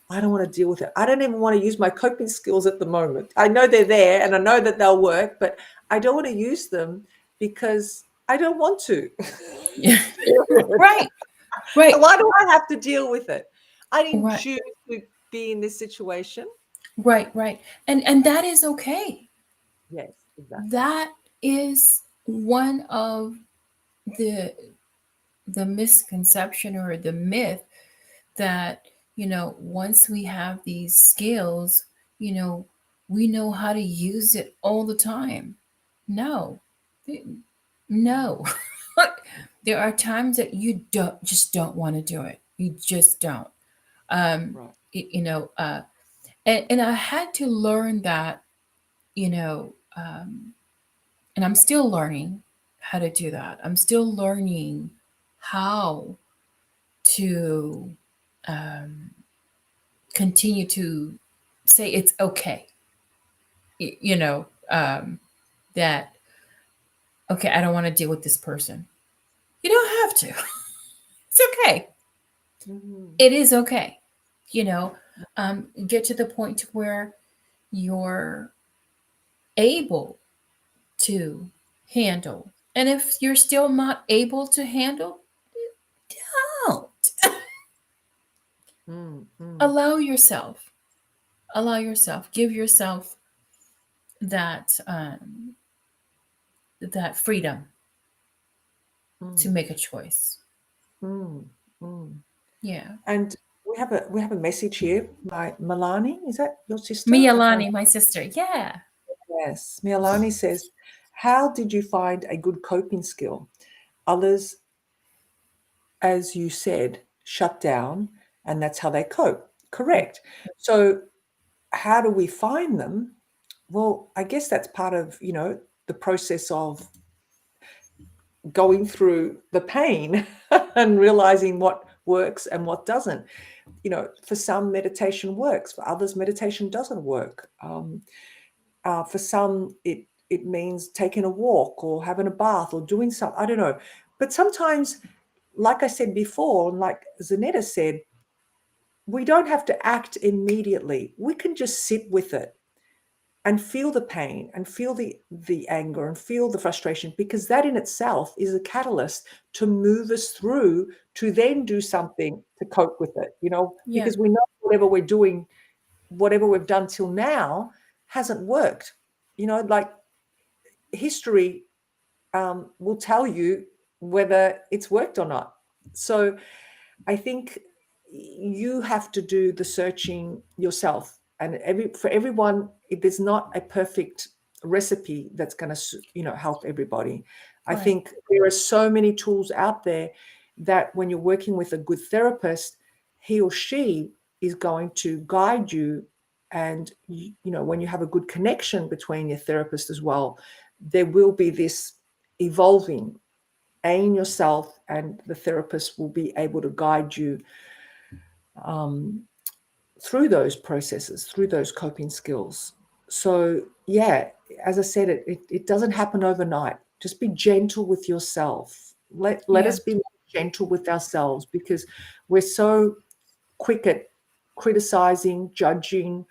I don't want to deal with it. I don't even want to use my coping skills at the moment. I know they're there and I know that they'll work, but I don't want to use them because I don't want to. Yeah. Right. Right. So why do I have to deal with it? I didn't Right. choose to be in this situation. Right. Right. And that is okay. Yes, exactly. That is one of the the misconception or the myth that once we have these skills, you know we know how to use it all the time. No. No. There are times that you don't want to do it. You just don't. um Right. y- you know uh and I had to learn that, you know um and I'm still learning how to do that. I'm still learning how to um continue to say it's okay. Y- you know that okay, I don't want to deal with this person. You don't have to. It's okay. Mhm. It is okay. you know get to the point where you're able to handle. And if you're still not able to handle, don't. Mm, mm, allow yourself give yourself that freedom to mm, make a choice. mm, mm. Yeah. And we have a message here by Milani. Is that your sister? I can't. Mialani, my sister. Yeah. Yes, Milani says, How did you find a good coping skill? Others, as you said, shut down, and that's how they cope. Correct. So, how do we find them? Well, I guess that's part of, the process of going through the pain and realizing what works and what doesn't. For some, meditation works. For others, meditation doesn't work. For some, it means taking a walk or having a bath or doing something. I don't know. But sometimes, like I said before, and like Zanetta said, we don't have to act immediately. We can just sit with it and feel the pain and feel the anger and feel the frustration, because that in itself is a catalyst to move us through to then do something to cope with it, Yeah, because we know whatever we're doing, whatever we've done till now hasn't worked. Like history will tell you whether it's worked or not. So I think you have to do the searching yourself, and for everyone, there's not a perfect recipe that's going to help everybody. I right. think there are so many tools out there that when you're working with a good therapist, he or she is going to guide you. And when you have a good connection between your therapist as well, there will be this evolving in yourself, and the therapist will be able to guide you um, through those processes, through those coping skills. So, yeah, as I said, it doesn't happen overnight. Just be gentle with yourself. Let Yeah, us be more gentle with ourselves, because we're so quick at criticizing, judging,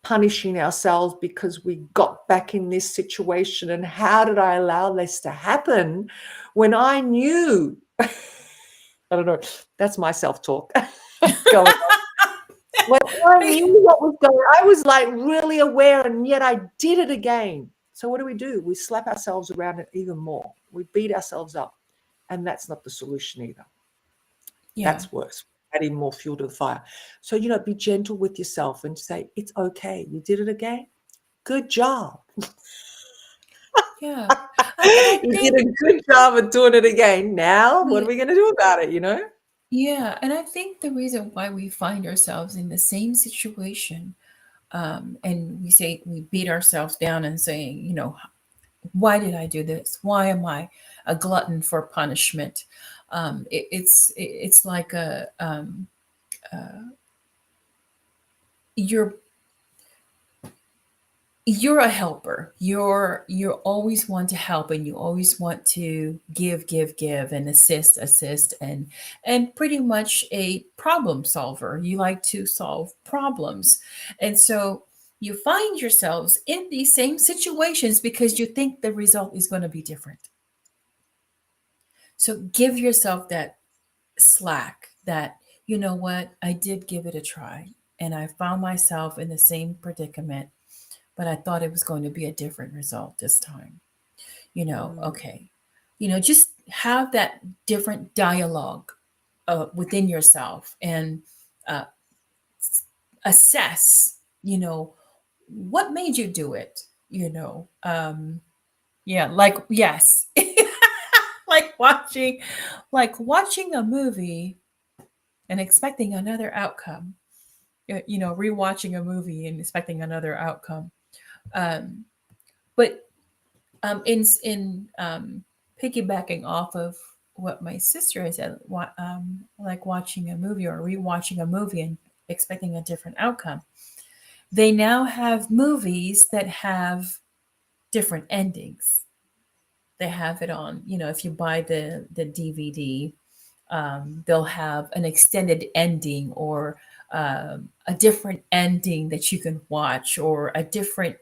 punishing ourselves because we got back in this situation. And how did I allow this to happen when I knew? I don't know. That's my self-talk going on. When I knew what was going on, I was like really aware, and yet I did it again. So what do? We slap ourselves around it even more. We beat ourselves up. And that's not the solution either. yeah, That's worse. Adding more fuel to the fire. So, be gentle with yourself and say, it's okay. You did it again. Good job. yeah. And I You did think, a good job of doing it again. Now, what yeah, are we going to do about it? yeah, and I think the reason why we find ourselves in the same situation, and we say we beat ourselves down and saying, why did I do this? Why am I a glutton for punishment? It's like you're you're a helper. You're always want to help, and you always want to give and assist, and pretty much a problem solver. You like to solve problems. And so you find yourselves in these same situations because you think the result is going to be different. So give yourself that slack, that, you know what, I did give it a try, and I found myself in the same predicament, but I thought it was going to be a different result this time. Mm, Okay. Just have that different dialogue within yourself, and uh, assess, what made you do it? Yeah, like, yes. like watching like watching a movie and expecting another outcome. Rewatching a movie and expecting another outcome. Um, but in piggybacking off of what my sister has said, like watching a movie or rewatching a movie and expecting a different outcome. They now have movies that have different endings. They have it on, if you buy the DVD, they'll have an extended ending, or a different ending that you can watch, or a different,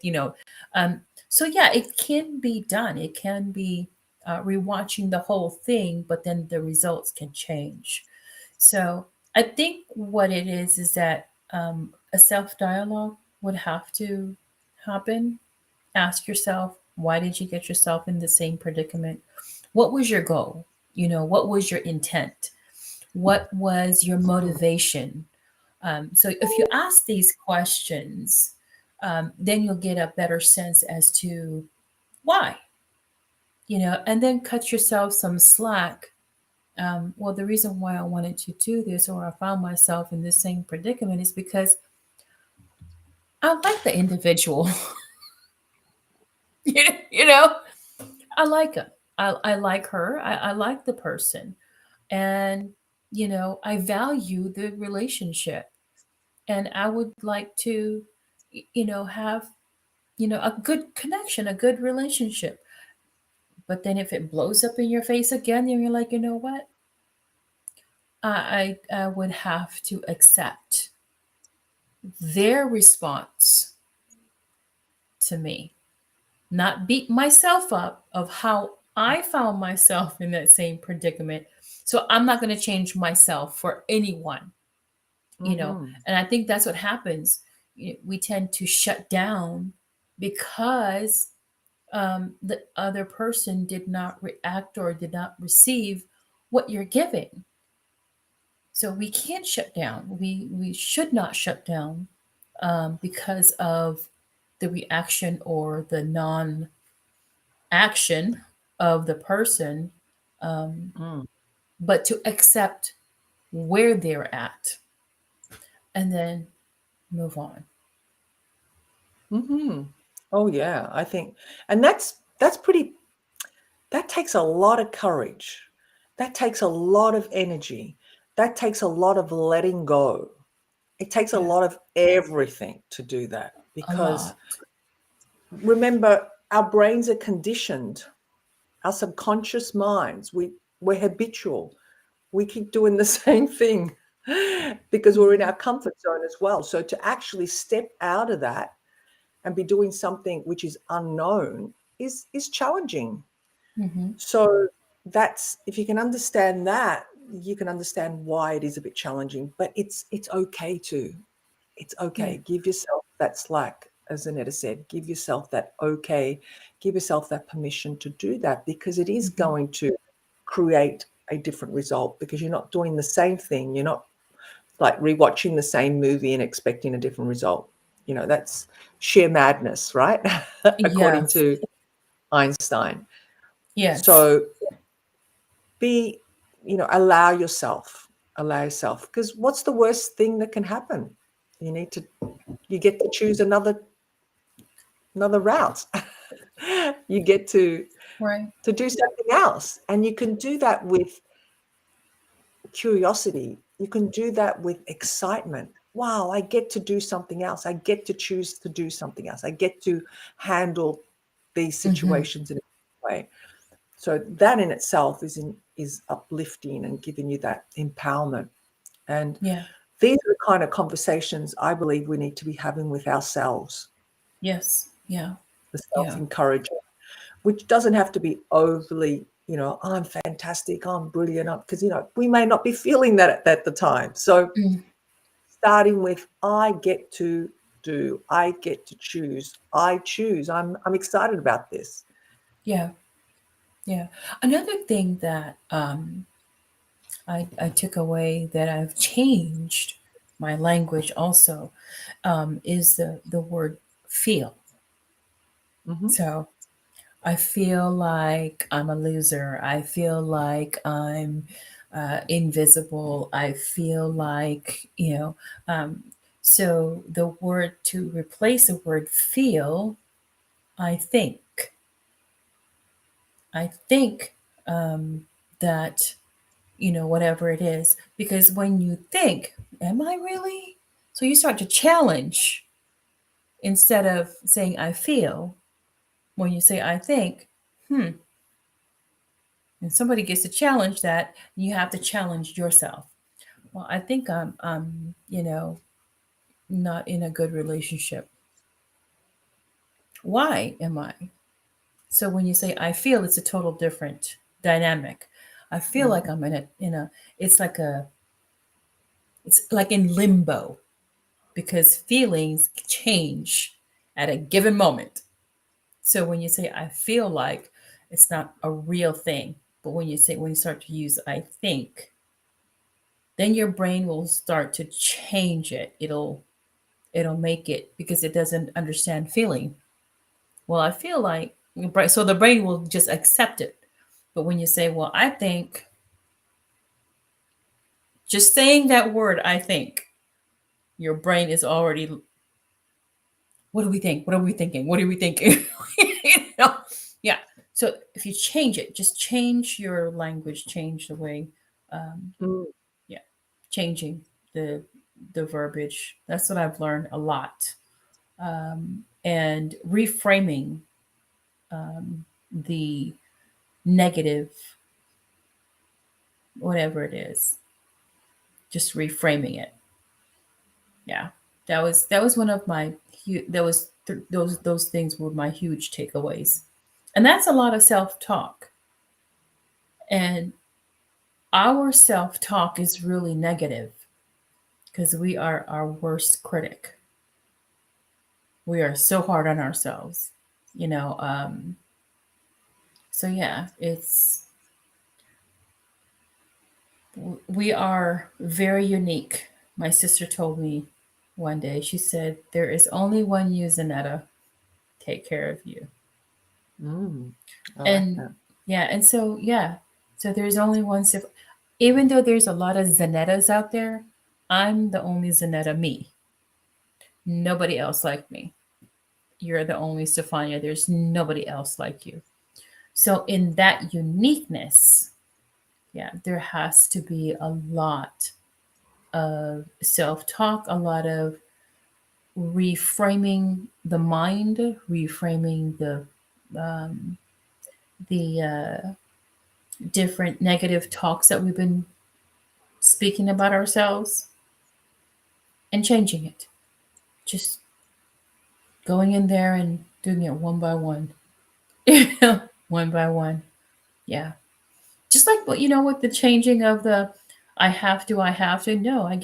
um, so yeah, it can be done. It can be rewatching the whole thing, but then the results can change. So I think what it is that a self dialogue would have to happen. Ask yourself, why did you get yourself in the same predicament? What was your goal? What was your intent? What was your mm, motivation? So if you ask these questions, then you'll get a better sense as to why. and then cut yourself some slack. Well, the reason why I wanted to do this, or I found myself in this same predicament, is because I like the individual. you know, I like her. I like her. I like the person. And, I value the relationship. And I would like to, have, a good connection, a good relationship. But then if it blows up in your face again, then you're like, you know what? I would have to accept their response to me, not beat myself up of how I found myself in that same predicament. So I'm not going to change myself for anyone, you know. Mhm. And I think that's what happens. We tend to shut down because the other person did not react or did not receive what you're giving. So we can't shut down. We should not shut down because of the reaction or the non action of the person, um, Mm. but to accept where they're at and then move on. Mhm. Oh, yeah, I think, and that's pretty, that takes a lot of courage. That takes a lot of energy. That takes a lot of letting go. It takes a Yes, lot of everything to do that a because lot. remember, our brains are conditioned, our subconscious minds, we're habitual. We keep doing the same thing because we're in Hmm. our comfort zone as well. So to actually step out of that and be doing something which is unknown is challenging. Hmm. So that's, if you can understand that, you can understand why it is a bit challenging, but it's okay to. It's Yeah. okay. Give yourself that slack, as Anetta said. Give yourself that okay. Give yourself that permission to do that because it is Hmm. going to create a different result because you're not doing the same thing. You're not like rewatching the same movie and expecting a different result. That's sheer madness, right? According Yes. to Einstein. Yes. So be, allow yourself, because what's the worst thing that can happen? You get to choose another route. You get Right. to do something else, and you can do that with curiosity. You can do that with excitement. Wow, I get to do something else. I get to choose to do something else. I get to handle these Hmm. situations in a way. So that in itself is uplifting and giving you that empowerment. And Yeah. these are the kind of conversations I believe we need to be having with ourselves, Yes. Yeah. the Yeah. self-encouragement, which doesn't have to be overly, I'm fantastic, I'm brilliant, because, we may not be feeling that at the time. So Mm. starting with, I get to do, I get to choose, I choose, I'm excited about this. Yeah. Yeah. Another thing that I took away that I've changed my language also is the word feel. Hmm. So I feel like I'm a loser. I feel like I'm invisible. I feel like, so the word to replace the word feel, I think. I think um, that, whatever it is, because when you think, am I really? So you start to challenge instead of saying I feel. When you say I think, hmm, and somebody gets to challenge that, you have to challenge yourself. Well, I think I'm you know not in a good relationship. Why am I? So when you say I feel, it's a total different dynamic. I feel like I'm in a it's like a it's like in limbo because feelings change at a given moment. So when you say I feel like, it's not a real thing. But when you start to use I think, then your brain will start to change it. It'll make it because it doesn't understand feeling. Well, I feel like. So the brain will just accept it. But when you say, well, I think, just saying that word, I think, your brain is already, what do we think? What are we thinking? What are we thinking? you know? Yeah. So if you change it, just change your language, change the way, um, Mm, yeah, changing the the verbiage. That's what I've learned a lot. And reframing um, the negative, whatever it is, just reframing it. Yeah, that was one of my that was those things were my huge takeaways, and that's a lot of self talk. And our self talk is really negative because we are our worst critic. We are so hard on ourselves, you know. So yeah, we are very unique. My sister told me one day, she said, there is only one you, Zanetta. Take care of you. mm, I like And that. yeah, and so yeah, so there's only one even though there's a lot of Zanettas out there, I'm the only Zanetta me. Nobody else like me. You're the only Stefania. There's nobody else like you. So in that uniqueness, yeah, there has to be a lot of self-talk, a lot of reframing the mind, reframing um, the different negative talks that we've been speaking about ourselves, and changing it. Just going in there and doing it one by one, one by one. Yeah, just like what with the changing of the I have to, I have to. No, I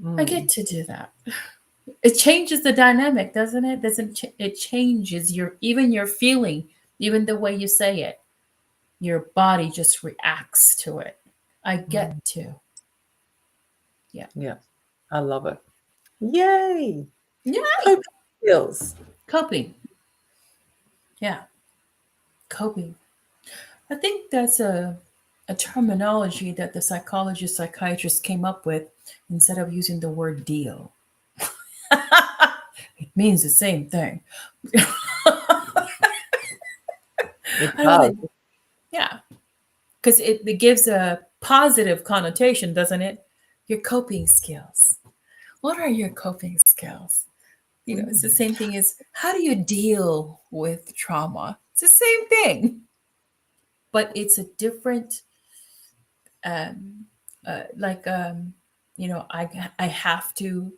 Mm, get to do that. It changes the dynamic, doesn't it? Doesn't it changes your feeling, even the way you say it. Your body just reacts to it. I get mm. to. Yeah. Yeah, I love it. Yay! Yay! Coping skills. Coping. Yeah. Coping. I think that's a terminology that the psychologists, psychiatrists came up with instead of using the word deal. It means the same thing. It I don't does. think, yeah, because it gives a positive connotation, doesn't it? Your coping skills. What are your coping skills? It's the Mm, same thing as how do you deal with trauma? It's the same thing, but it's a different, um, like, I have to,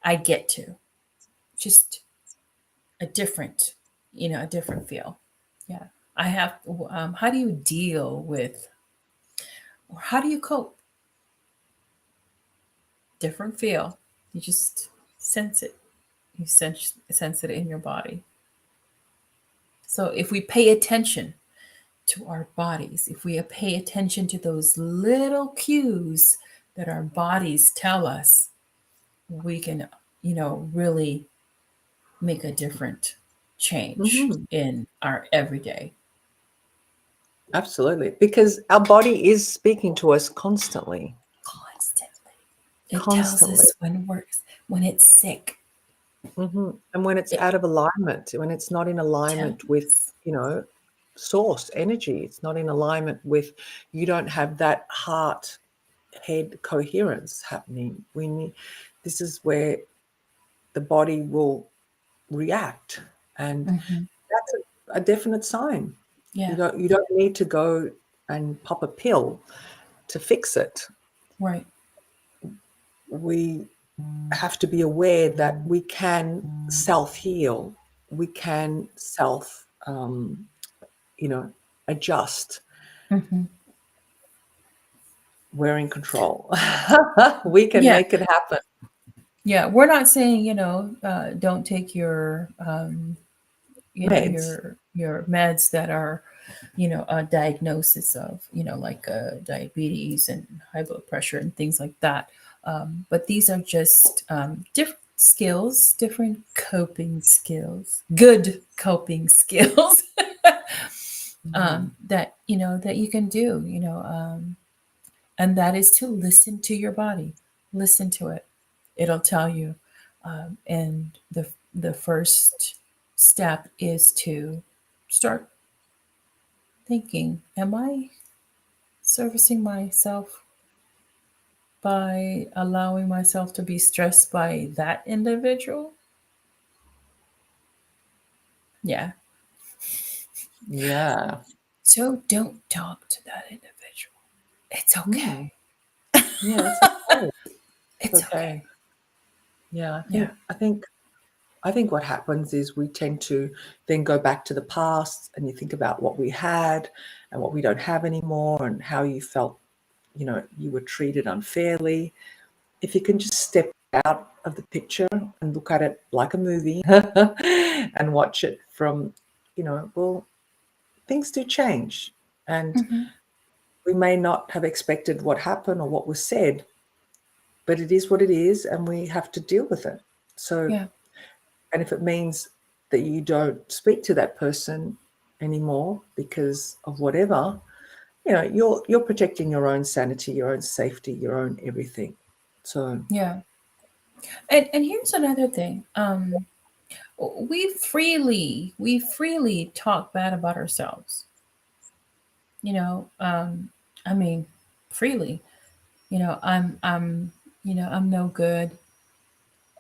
I get to, just a different, a different feel. Yeah. I have, how do you deal with, or how do you cope? Different feel. You just sense it. You sense it in your body. So if we pay attention to our bodies, if we pay attention to those little cues that our bodies tell us, we can, really make a different change mhm. in our everyday. Absolutely. Because our body is speaking to us constantly, Constantly. It tells constantly. us when it's sick. And when it's It out of alignment, when it's not in alignment tells with, us. you know, source energy, it's not in alignment with, you don't have that heart head coherence happening. This is where the body will react. And Hmm. that's a definite sign. Yeah, You don't need to go and pop a pill to fix it. right. We have to be aware that we can self heal, we can self, um, you know, adjust. Hmm. We're in control. We can Yeah, make it happen. yeah. We're not saying don't take your Meds. your meds that are a diagnosis of like diabetes and high blood pressure and things like that. But these are just different skills, different coping skills, good coping skills Mm. that that you can do, and that is to listen to your body, listen to it. It'll tell you, and the first step is to start thinking, am I servicing myself by allowing myself to be stressed by that individual? Yeah. Yeah. So don't talk to that individual. It's Mm. okay. Yeah, it's okay. It's It's okay. okay. Yeah, I Yeah. think I think I think what happens is we tend to then go back to the past and you think about what we had and what we don't have anymore and how you felt, you were treated unfairly. If you can just step out of the picture and look at it like a movie and watch it from, well, things do change. And Hmm. we may not have expected what happened or what was said, but it is what it is and we have to deal with it. So, Yeah. and if it means that you don't speak to that person anymore because of whatever, you're protecting your own sanity, your own safety, your own everything. So, Yeah. And here's another thing. We freely talk bad about ourselves. You know, I mean, freely. I'm no good,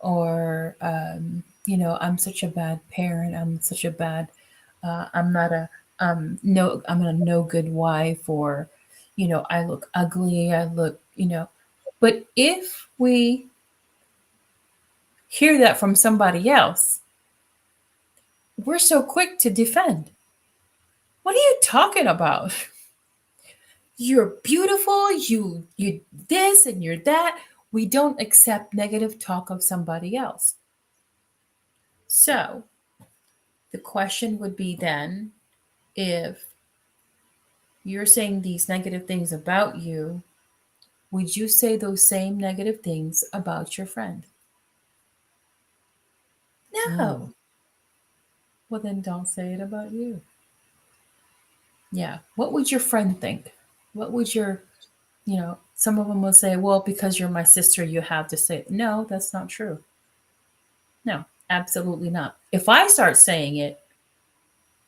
or I'm such a bad parent. I'm such a bad. I'm not a no. I'm a no good wife, or I look ugly. I look. But if we hear that from somebody else, we're so quick to defend. What are you talking about? You're beautiful, you this and you're that. We don't accept negative talk of somebody else. So the question would be then, if you're saying these negative things about you, would you say those same negative things about your friend? No. mm, Well, then don't say it about you. Yeah. What would your friend think? What would some of them will say, well, because you're my sister, you have to say it. No, that's not true. No, absolutely not. If I start saying it,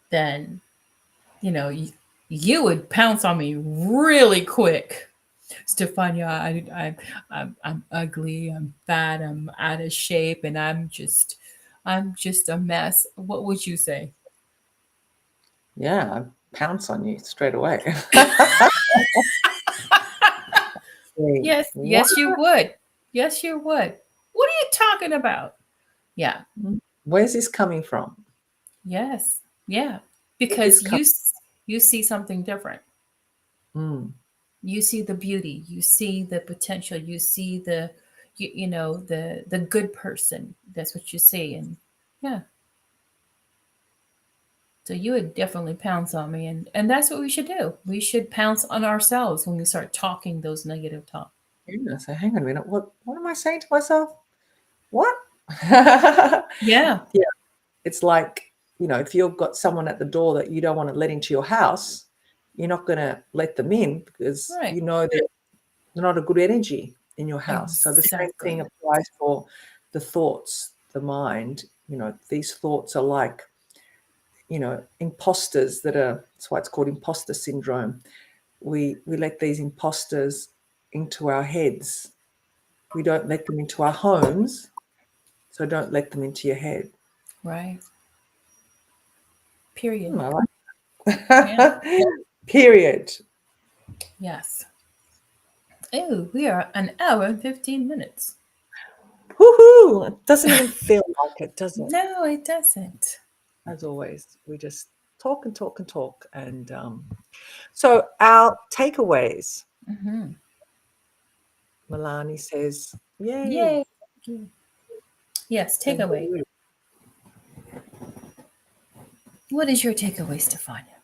then, you know, you, you would pounce on me really quick. Stefania, I'm ugly, I'm fat, I'm out of shape, and I'm just a mess. What would you say? yeah, I pounce on you straight away. Think, Yes, what? yes, you would. Yes, you would. What are you talking about? Yeah, Where's this coming from? yes, yeah. Where's this Because coming? you see something different. Mm, You see the beauty, you see the potential, you see the good person. That's what you see, and yeah. So you would definitely pounce on me, and that's what we should do. We should pounce on ourselves when we start talking those negative talk. yeah, so hang on a minute. What am I saying to myself? What? Yeah, Yeah, it's like, if you've got someone at the door that you don't want to let into your house, you're not going to let them in because right. they're not a good energy in your house. So the same thing Exactly. applies for the thoughts, the mind. These thoughts are like, imposters that's why it's called imposter syndrome. We let these imposters into our heads. We don't let them into our homes, so don't let them into your head. Right. Period. I like Yeah. that. Period. Yes. Oh, we are an hour and 15 minutes. Woohoo! It doesn't even feel like it, does it? No, it doesn't. As always, we just talk and talk and talk. And so our takeaways, Hmm. Milani says, yay. Yay. Yes, And takeaway. What is your takeaway, Stefania?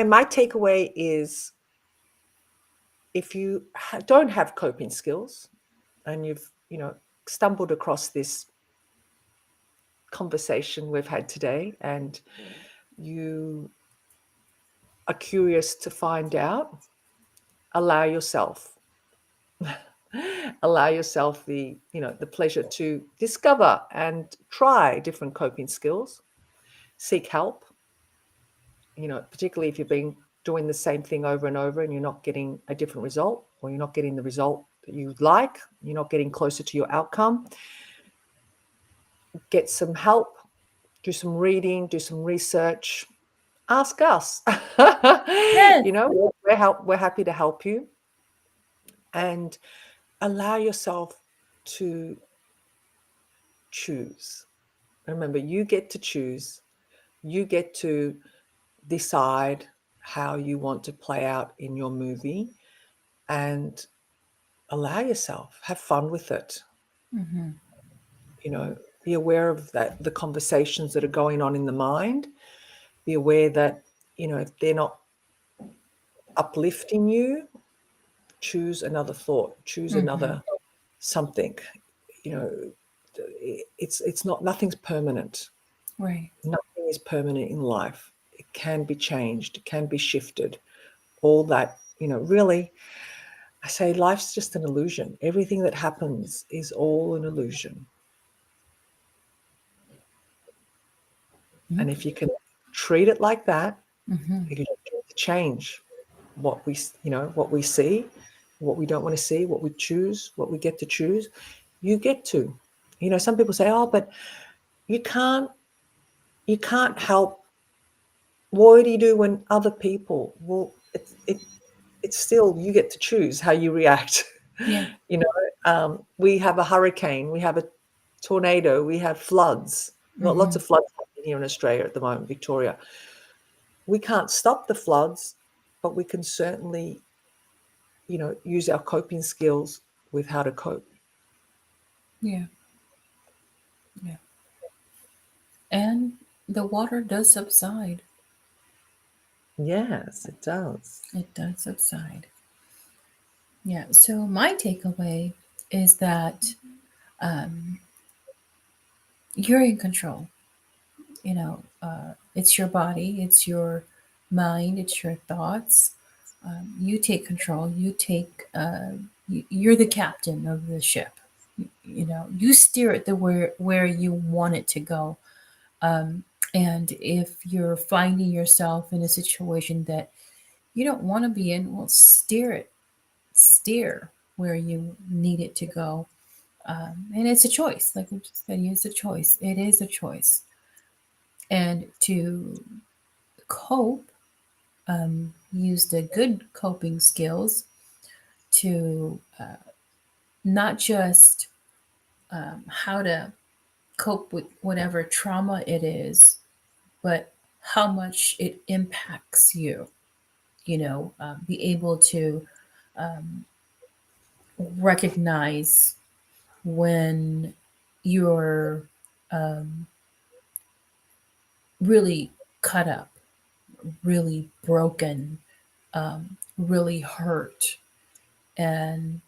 my takeaway is if you don't have coping skills and you've, stumbled across this conversation we've had today and you are curious to find out, allow yourself allow yourself the pleasure to discover and try different coping skills. Seek help, particularly if you've been doing the same thing over and over and you're not getting a different result, or you're not getting the result that you'd like, you're not getting closer to your outcome. Get some help, do some reading, do some research, ask us. Yes. We're happy to help you, and allow yourself to choose. Remember, you get to choose. You get to decide how you want to play out in your movie, and allow yourself, have fun with it. Mm-hmm. Be aware of the conversations that are going on in the mind. Be aware that, if they're not uplifting you, choose another thought, choose Mm-hmm. another something. You know, it's not, nothing's permanent. Right. Nothing is permanent in life. It can be changed, it can be shifted. All that, really, I say life's just an illusion. Everything that happens is all an illusion. And if you can treat it like that, Mm-hmm. you can change what we see, what we don't want to see, what we choose, what we get to choose. You get to. Some people say, "Oh, but you can't help. What do you do when other people?" Well, it's still, you get to choose how you react. Yeah. We have a hurricane, we have a tornado, we have floods. We've got lots Mm-hmm. of floods happening here in Australia at the moment, Victoria. We can't stop the floods, but we can certainly, use our coping skills with how to cope. Yeah. Yeah. And the water does subside. Yes, it does. It does subside. Yeah. So my takeaway is that um, you're in control. It's your body, it's your mind, it's your thoughts. You take control. You're the captain of the ship. You steer it where you want it to go. And if you're finding yourself in a situation that you don't want to be in, well, steer where you need it to go. And it's a choice, like we just said, it's a choice. It is a choice. And to cope, use the good coping skills to not just how to cope with whatever trauma it is, but how much it impacts you. Be able to um, recognize when you're um, really cut up, really broken, really hurt, and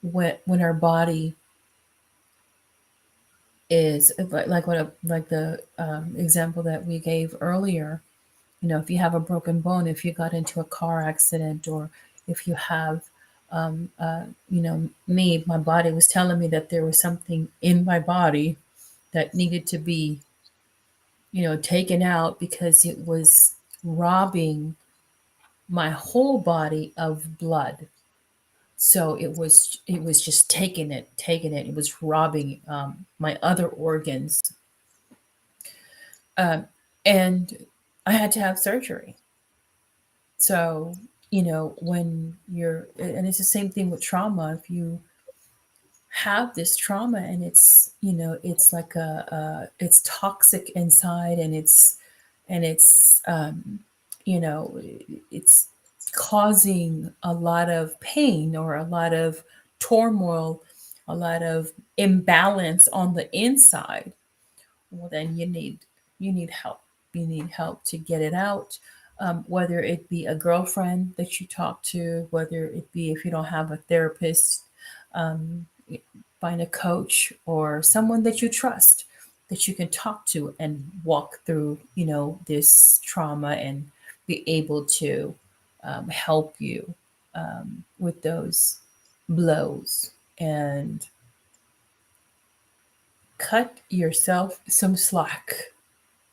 when our body is like the example that we gave earlier. If you have a broken bone, if you got into a car accident, or if you have, um, uh, me, my body was telling me that there was something in my body that needed to be, taken out because it was robbing my whole body of blood. So it was just taking it. It was robbing my other organs, um, and I had to have surgery. So, when and it's the same thing with trauma. If you have this trauma and it's like it's toxic inside, and it's you know, it's causing a lot of pain or a lot of turmoil, a lot of imbalance on the inside. Well, then you need help. You need help to get it out. whether it be a girlfriend that you talk to, whether it be if you don't have a therapist, um, find a coach or someone that you trust that you can talk to and walk through, this trauma and be able to help you with those blows and cut yourself some slack.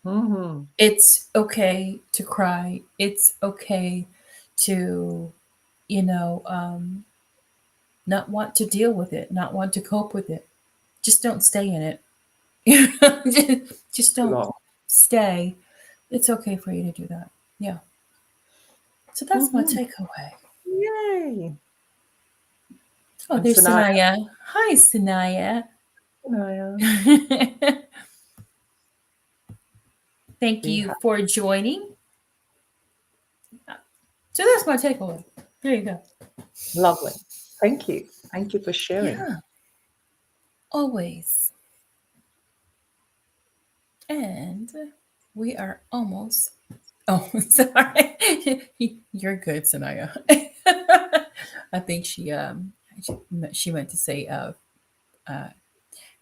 Mhm. It's okay to cry. It's okay to, you know, um, not want to deal with it, not want to cope with it. Just don't stay in it. Just Too don't long. stay. It's okay for you to do that. Yeah. So that's my Mhm. takeaway. Yay. Oh, And there's Sanaya. Sanaya. Hi, Sanaya. Sanaya. Thank You you have for joining. So that's my takeaway. There you go. lovely. Thank you. Thank you for sharing. Yeah, always. And we are almost. Oh, sorry. You're good, Sanaya. I think she, she meant to say uh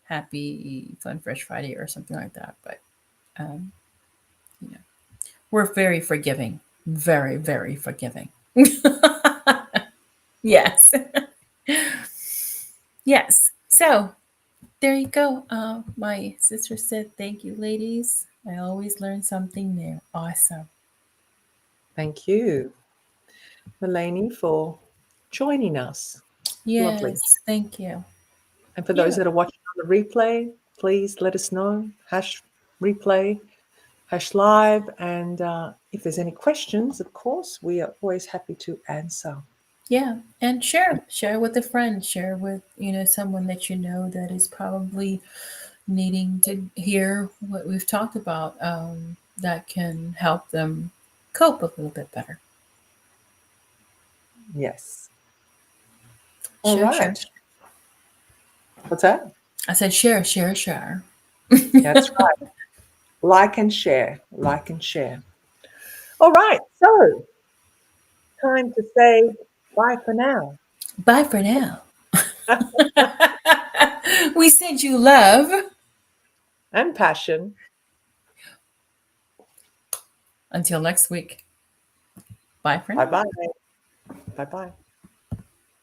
happy Fun Fresh Friday or something like that. But um, you know, we're very forgiving, very very forgiving. Yes, yes. So there you go. My sister said, "Thank you, ladies. I always learn something new. Awesome." Thank you, Melanie, for joining us. Lovely. Yes, thank you. And for those Yeah, that are watching on the replay, please let us know. Hash replay, hash live. And if there's any questions, of course, we are always happy to answer. yeah, and share with a friend, share with someone that you know that is probably needing to hear what we've talked about. That can help them cope a little bit better. Yes. All Share, share. right. What's that? I said share, share, share. That's right. Like and share. Like and share. All right. So, time to say bye for now. Bye for now. We send you love. And passion. Until next week. Bye for Bye now. bye. Bye bye.